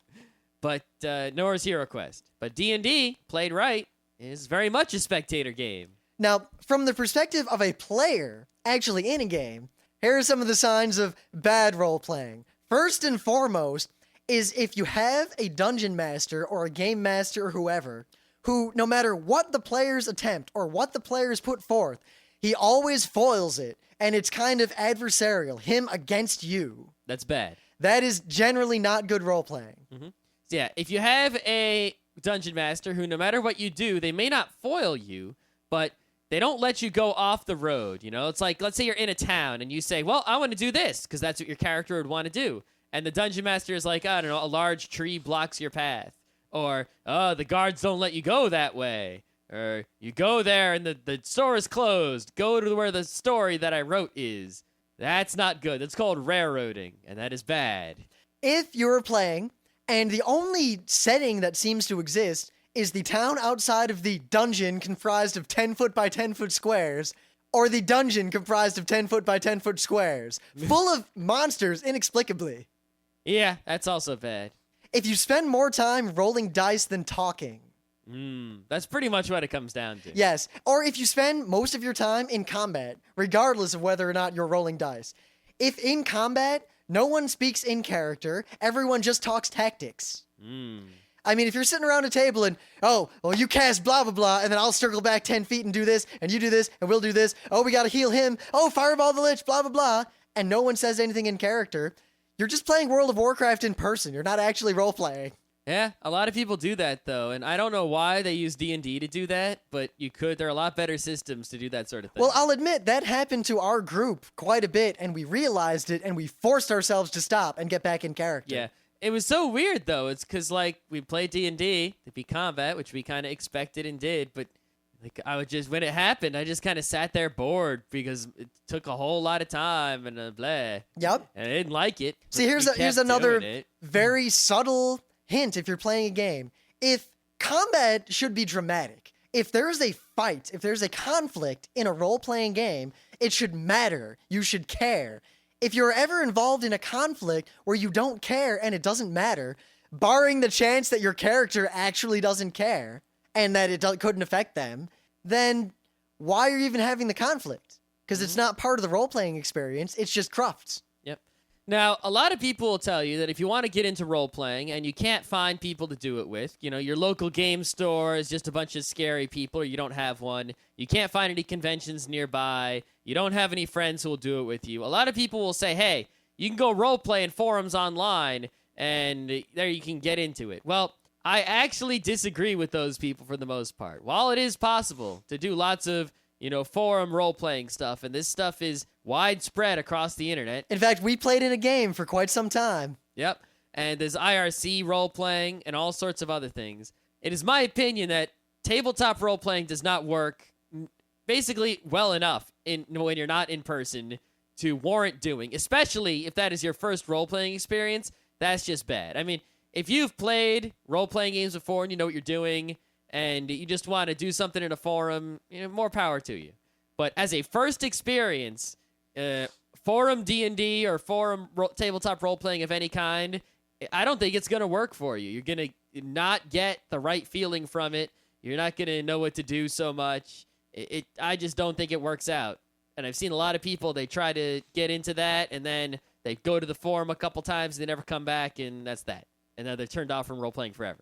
But nor is Hero Quest. But D&D, played right, is very much a spectator game. Now, from the perspective of a player actually in a game, here are some of the signs of bad role-playing. First and foremost is if you have a dungeon master or a game master or whoever, who, no matter what the players attempt or what the players put forth, he always foils it, and it's kind of adversarial, him against you. That's bad. That is generally not good role-playing. Mm-hmm. So yeah, if you have a dungeon master who, no matter what you do, they may not foil you, but they don't let you go off the road. You know, it's like, let's say you're in a town and you say, well, I want to do this because that's what your character would want to do. And the dungeon master is like, I don't know, a large tree blocks your path. Or, oh, the guards don't let you go that way. Or you go there and the store is closed. Go to where the story that I wrote is. That's not good. That's called railroading, and that is bad. If you're playing, and the only setting that seems to exist is the town outside of the dungeon comprised of 10-foot by 10-foot squares, or the dungeon comprised of 10-foot by 10-foot squares, full of monsters inexplicably. Yeah, that's also bad. If you spend more time rolling dice than talking. That's pretty much what it comes down to. Yes, or if you spend most of your time in combat, regardless of whether or not you're rolling dice. If in combat, no one speaks in character, everyone just talks tactics. I mean, if you're sitting around a table and, oh, well, you cast blah, blah, blah, and then I'll circle back 10 feet and do this, and you do this, and we'll do this. Oh, we gotta heal him. Oh, fireball the lich, blah, blah, blah. And no one says anything in character. You're just playing World of Warcraft in person. You're not actually role-playing. Yeah, a lot of people do that, though, and I don't know why they use D&D to do that, but you could. There are a lot better systems to do that sort of thing. Well, I'll admit, that happened to our group quite a bit, and we realized it, and we forced ourselves to stop and get back in character. Yeah. It was so weird, though. It's because, like, we played D&D to be combat, which we kind of expected and did, but Like I would just when it happened, I just kind of sat there bored because it took a whole lot of time and blah. Yep. And I didn't like it. See, but here's we here's kept another doing it. very subtle hint if you're playing a game. If combat should be dramatic, if there's a fight, if there's a conflict in a role-playing game, it should matter. You should care. If you're ever involved in a conflict where you don't care and it doesn't matter, barring the chance that your character actually doesn't care and that it couldn't affect them, then why are you even having the conflict? Because it's not part of the role-playing experience. It's just crufts. Yep. Now, a lot of people will tell you that if you want to get into role-playing and you can't find people to do it with, your local game store is just a bunch of scary people or you don't have one, you can't find any conventions nearby, you don't have any friends who will do it with you, a lot of people will say, hey, you can go role-play in forums online and there you can get into it. Well, I actually disagree with those people for the most part. While it is possible to do lots of, forum role-playing stuff, and this stuff is widespread across the internet. In fact, we played in a game for quite some time. Yep. And there's IRC role-playing and all sorts of other things. It is my opinion that tabletop role-playing does not work basically well enough when you're not in person to warrant doing, especially if that is your first role-playing experience. That's just bad. I mean, if you've played role-playing games before and you know what you're doing and you just want to do something in a forum, more power to you. But as a first experience, forum D&D or forum tabletop role-playing of any kind, I don't think it's going to work for you. You're going to not get the right feeling from it. You're not going to know what to do so much. I just don't think it works out. And I've seen a lot of people, they try to get into that, and then they go to the forum a couple times, they never come back, and that's that. And then they're turned off from role-playing forever.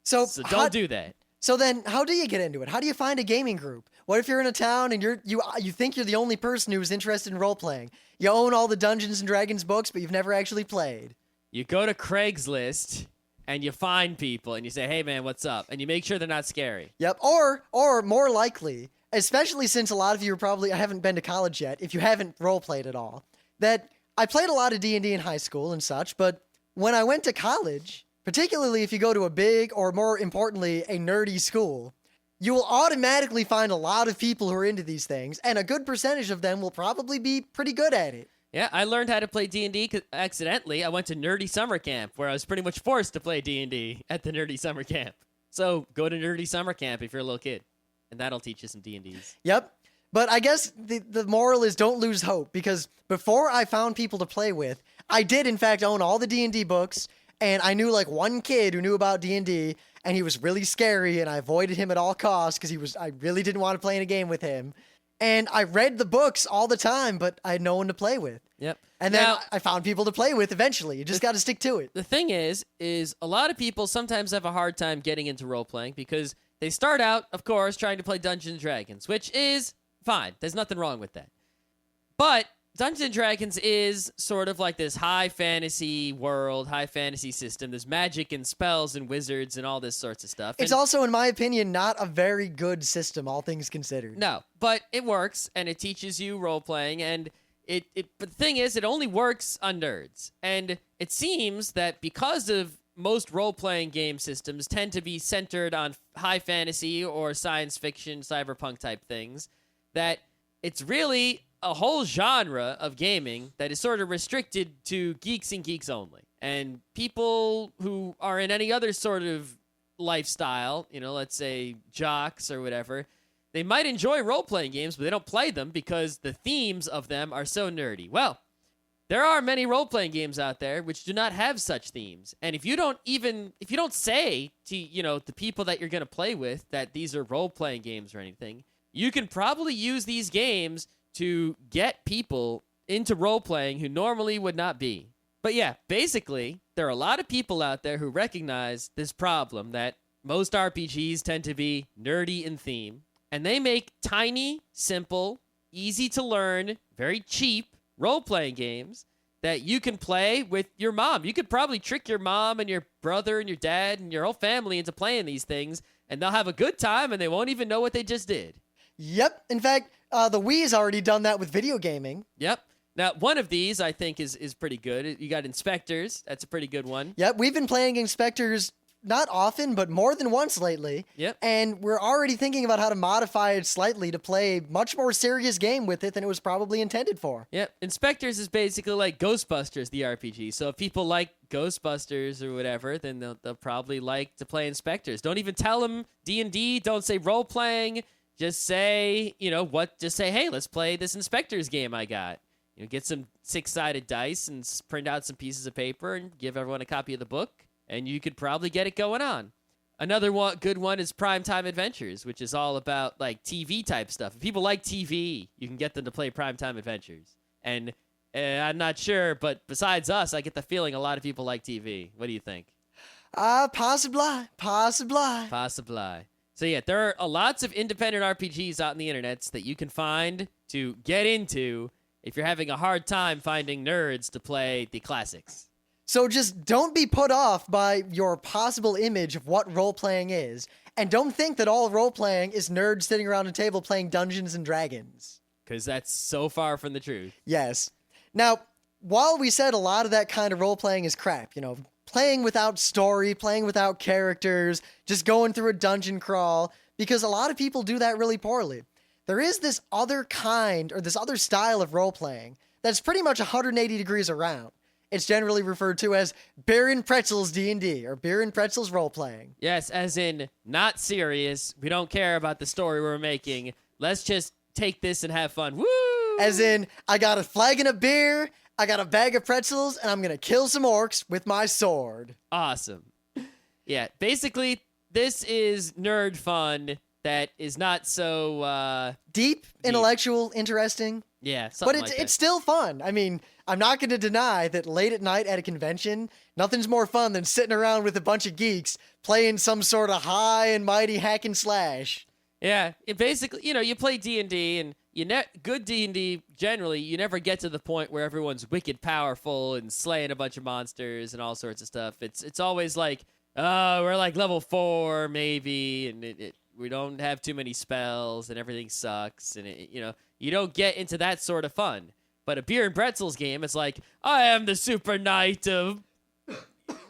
So don't do that. So then, how do you get into it? How do you find a gaming group? What if you're in a town and you think you're the only person who's interested in role-playing? You own all the Dungeons & Dragons books, but you've never actually played. You go to Craigslist, and you find people, and you say, hey, man, what's up? And you make sure they're not scary. Yep, or more likely, especially since a lot of you haven't been to college yet, if you haven't role-played at all, that I played a lot of D&D in high school and such, but when I went to college, particularly if you go to a big, or more importantly, a nerdy school, you will automatically find a lot of people who are into these things, and a good percentage of them will probably be pretty good at it. Yeah, I learned how to play D&D accidentally. I went to Nerdy Summer Camp, where I was pretty much forced to play D&D at the Nerdy Summer Camp. So go to Nerdy Summer Camp if you're a little kid, and that'll teach you some D&Ds. Yep. But I guess the moral is don't lose hope, because before I found people to play with, I did, in fact, own all the D&D books, and I knew, one kid who knew about D&D, and he was really scary, and I avoided him at all costs, because I really didn't want to play in a game with him. And I read the books all the time, but I had no one to play with. Yep. And then I found people to play with eventually. You just got to stick to it. The thing is a lot of people sometimes have a hard time getting into role-playing because they start out, of course, trying to play Dungeons & Dragons, which is fine. There's nothing wrong with that. But Dungeons & Dragons is sort of like this high fantasy world, high fantasy system. There's magic and spells and wizards and all this sorts of stuff. It's also, in my opinion, not a very good system, all things considered. No, but it works, and it teaches you role-playing, and but the thing is, it only works on nerds. And it seems that because of most role-playing game systems tend to be centered on high fantasy or science fiction, cyberpunk type things, that it's really a whole genre of gaming that is sort of restricted to geeks and geeks only. And people who are in any other sort of lifestyle, let's say jocks or whatever, they might enjoy role-playing games, but they don't play them because the themes of them are so nerdy. Well, there are many role-playing games out there which do not have such themes. And if you don't say to, the people that you're going to play with that these are role-playing games or anything, you can probably use these games to get people into role-playing who normally would not be. But yeah, basically, there are a lot of people out there who recognize this problem that most RPGs tend to be nerdy in theme, and they make tiny, simple, easy to learn, very cheap role-playing games that you can play with your mom. You could probably trick your mom and your brother and your dad and your whole family into playing these things, and they'll have a good time, and they won't even know what they just did. Yep. In fact, the Wii's already done that with video gaming. Yep. Now, one of these, I think, is pretty good. You got Inspectors. That's a pretty good one. Yep. We've been playing Inspectors not often, but more than once lately. Yep. And we're already thinking about how to modify it slightly to play a much more serious game with it than it was probably intended for. Yep. Inspectors is basically like Ghostbusters, the RPG. So if people like Ghostbusters or whatever, then they'll probably like to play Inspectors. Don't even tell them D&D. Don't say role-playing. Just say, just say, hey, let's play this Inspectors game I got. Get some 6-sided dice and print out some pieces of paper and give everyone a copy of the book, and you could probably get it going on. Another good one is Primetime Adventures, which is all about like TV type stuff. If people like TV, you can get them to play Primetime Adventures. And I'm not sure, but besides us, I get the feeling a lot of people like TV. What do you think? Possibly. So yeah, there are lots of independent RPGs out in the internets that you can find to get into if you're having a hard time finding nerds to play the classics. So just don't be put off by your possible image of what role-playing is, and don't think that all role-playing is nerds sitting around a table playing Dungeons and Dragons. Because that's so far from the truth. Yes. Now, while we said a lot of that kind of role-playing is crap, playing without story, playing without characters, just going through a dungeon crawl, because a lot of people do that really poorly. There is this other kind, or this other style of role-playing that's pretty much 180 degrees around. It's generally referred to as Beer and Pretzels D&D, or Beer and Pretzels role-playing. Yes, as in, not serious. We don't care about the story we're making. Let's just take this and have fun. Woo! As in, I got a flagon of beer, I got a bag of pretzels, and I'm gonna kill some orcs with my sword. Awesome. Yeah, basically, this is nerd fun that is not so deep, intellectual, interesting. Yeah, but like it's still fun. I mean, I'm not going to deny that late at night at a convention, nothing's more fun than sitting around with a bunch of geeks playing some sort of high and mighty hack and slash. Yeah, it basically, you play D&D, and good D&D, generally, you never get to the point where everyone's wicked powerful and slaying a bunch of monsters and all sorts of stuff. It's always like, we're like level 4, maybe, and we don't have too many spells, and everything sucks, and you don't get into that sort of fun. But a Beer and Pretzels game, it's like, I am the super knight of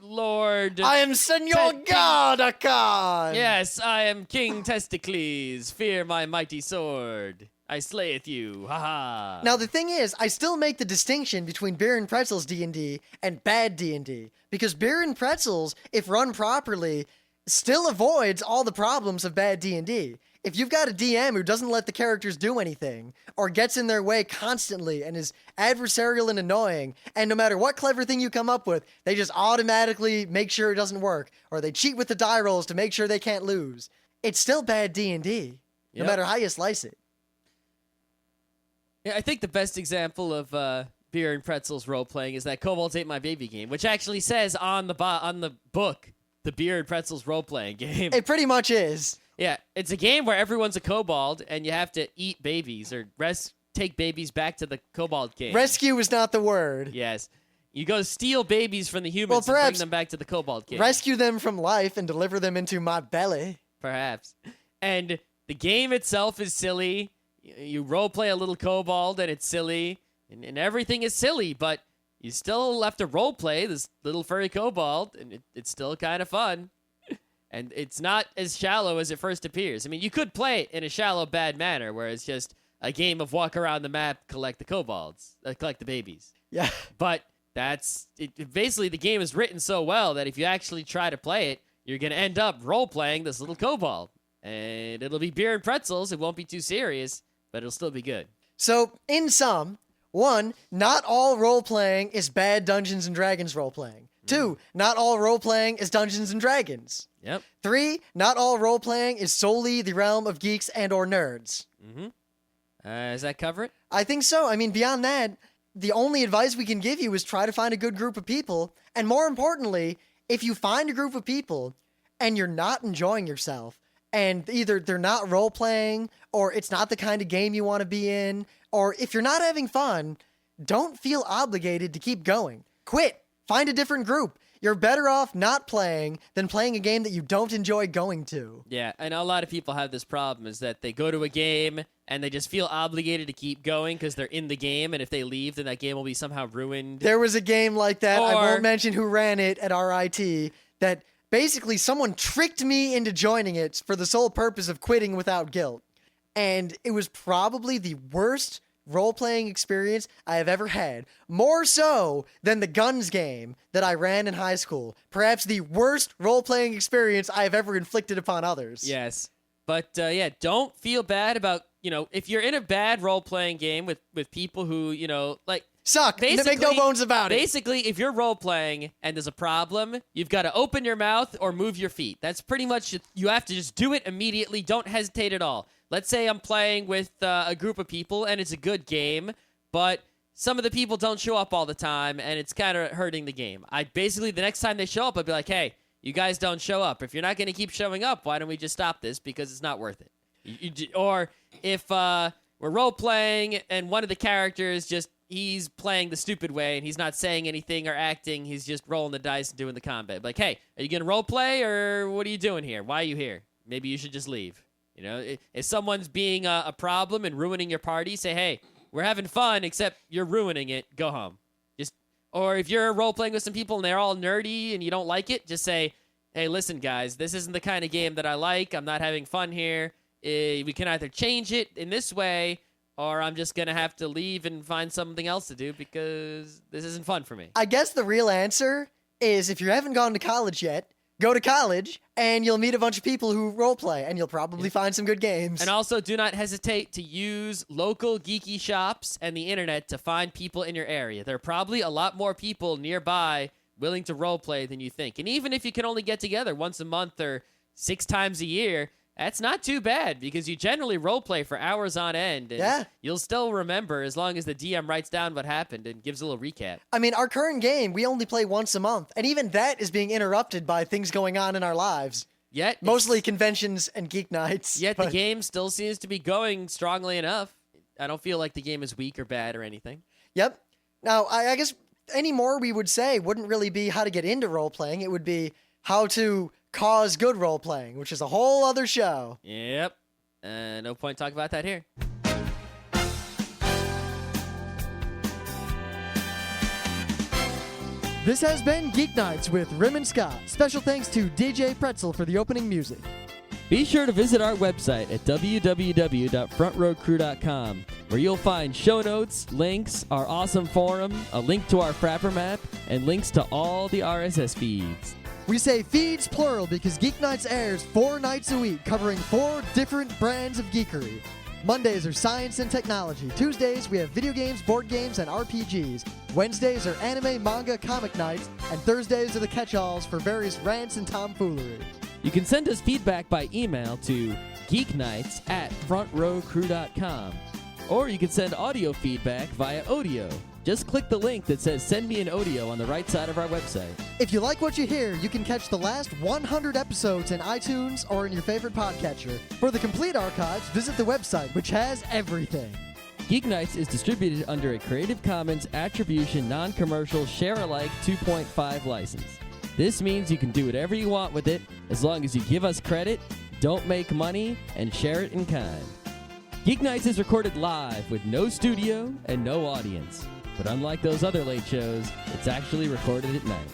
Lord. I am Senor Gardakan. Yes, I am King Testicles. Fear my mighty sword. I slayeth you. Ha. Now the thing is, I still make the distinction between Beer and Pretzels D&D and bad D&D, because Beer and Pretzels, if run properly, still avoids all the problems of bad D&D. If you've got a DM who doesn't let the characters do anything, or gets in their way constantly and is adversarial and annoying, and no matter what clever thing you come up with, they just automatically make sure it doesn't work, or they cheat with the die rolls to make sure they can't lose, it's still bad D&D, no matter how you slice it. Yeah, I think the best example of Beer and Pretzels role-playing is that Kobolds Ate My Baby game, which actually says on the book, the Beer and Pretzels role-playing game. It pretty much is. Yeah, it's a game where everyone's a kobold, and you have to eat babies, or take babies back to the kobold king. Rescue is not the word. Yes. You go steal babies from the humans and bring them back to the kobold king. Rescue them from life and deliver them into my belly. Perhaps. And the game itself is silly. You role-play a little kobold, and it's silly, and everything is silly, but you still have to role-play this little furry kobold, and it's still kind of fun. And it's not as shallow as it first appears. I mean, you could play it in a shallow, bad manner, where it's just a game of walk around the map, collect the kobolds, collect the babies. Yeah. But that's it. Basically, the game is written so well that if you actually try to play it, you're going to end up role-playing this little kobold. And it'll be Beer and Pretzels. It won't be too serious, but it'll still be good. So, in sum, 1, not all role-playing is bad Dungeons & Dragons role-playing. 2, not all role-playing is Dungeons & Dragons. Yep. 3, not all role-playing is solely the realm of geeks and or nerds. Mm-hmm. Does that cover it? I think so. I mean, beyond that, the only advice we can give you is try to find a good group of people. And more importantly, if you find a group of people and you're not enjoying yourself, and either they're not role-playing, or it's not the kind of game you want to be in, or if you're not having fun, don't feel obligated to keep going. Quit. Find a different group. You're better off not playing than playing a game that you don't enjoy going to. Yeah, I know a lot of people have this problem, is that they go to a game and they just feel obligated to keep going because they're in the game, and if they leave, then that game will be somehow ruined. There was a game like that, I won't mention who ran it at RIT, that basically someone tricked me into joining it for the sole purpose of quitting without guilt. And it was probably the worst role-playing experience I have ever had. More so than the guns game that I ran in high school. Perhaps the worst role-playing experience I have ever inflicted upon others. Yes. But, yeah, don't feel bad about, if you're in a bad role-playing game with people who, like... Suck. Make no bones about it. Basically, if you're role-playing and there's a problem, you've got to open your mouth or move your feet. That's pretty much... You have to just do it immediately. Don't hesitate at all. Let's say I'm playing with a group of people and it's a good game, but some of the people don't show up all the time and it's kind of hurting the game. The next time they show up, I'd be like, hey, you guys don't show up. If you're not going to keep showing up, why don't we just stop this? Because it's not worth it. Or if we're role-playing and one of the characters he's playing the stupid way and he's not saying anything or acting, he's just rolling the dice and doing the combat. Like, hey, are you going to role-play or what are you doing here? Why are you here? Maybe you should just leave. If someone's being a problem and ruining your party, say, hey, we're having fun, except you're ruining it. Go home. Or if you're role-playing with some people and they're all nerdy and you don't like it, just say, hey, listen, guys, this isn't the kind of game that I like. I'm not having fun here. We can either change it in this way, or I'm just going to have to leave and find something else to do because this isn't fun for me. I guess the real answer is if you haven't gone to college yet, go to college, and you'll meet a bunch of people who roleplay, and you'll probably find some good games. And also, do not hesitate to use local geeky shops and the internet to find people in your area. There are probably a lot more people nearby willing to roleplay than you think. And even if you can only get together once a month or 6 times a year, that's not too bad because you generally roleplay for hours on end. And you'll still remember as long as the DM writes down what happened and gives a little recap. I mean, our current game, we only play once a month. And even that is being interrupted by things going on in our lives. Mostly conventions and geek nights. Yet the game still seems to be going strongly enough. I don't feel like the game is weak or bad or anything. Yep. Now, I guess any more we would say wouldn't really be how to get into role-playing. It would be how to cause good role-playing, which is a whole other show. Yep. No point talking about that here. This has been Geek Nights with Rim and Scott. Special thanks to DJ Pretzel for the opening music. Be sure to visit our website at www.frontrowcrew.com, where you'll find show notes, links, our awesome forum, a link to our Frapper map, and links to all the RSS feeds. We say feeds plural because Geek Nights airs 4 nights a week, covering 4 different brands of geekery. Mondays are science and technology. Tuesdays, we have video games, board games, and RPGs. Wednesdays are anime, manga, comic nights. And Thursdays are the catch-alls for various rants and tomfoolery. You can send us feedback by email to geeknights@frontrowcrew.com. Or you can send audio feedback via Odeo. Just click the link that says Send Me an Audio on the right side of our website. If you like what you hear, you can catch the last 100 episodes in iTunes or in your favorite podcatcher. For the complete archives, visit the website, which has everything. Geeknights is distributed under a Creative Commons Attribution Non-Commercial Share-alike 2.5 license. This means you can do whatever you want with it as long as you give us credit, don't make money, and share it in kind. Geeknights is recorded live with no studio and no audience. But unlike those other late shows, it's actually recorded at night.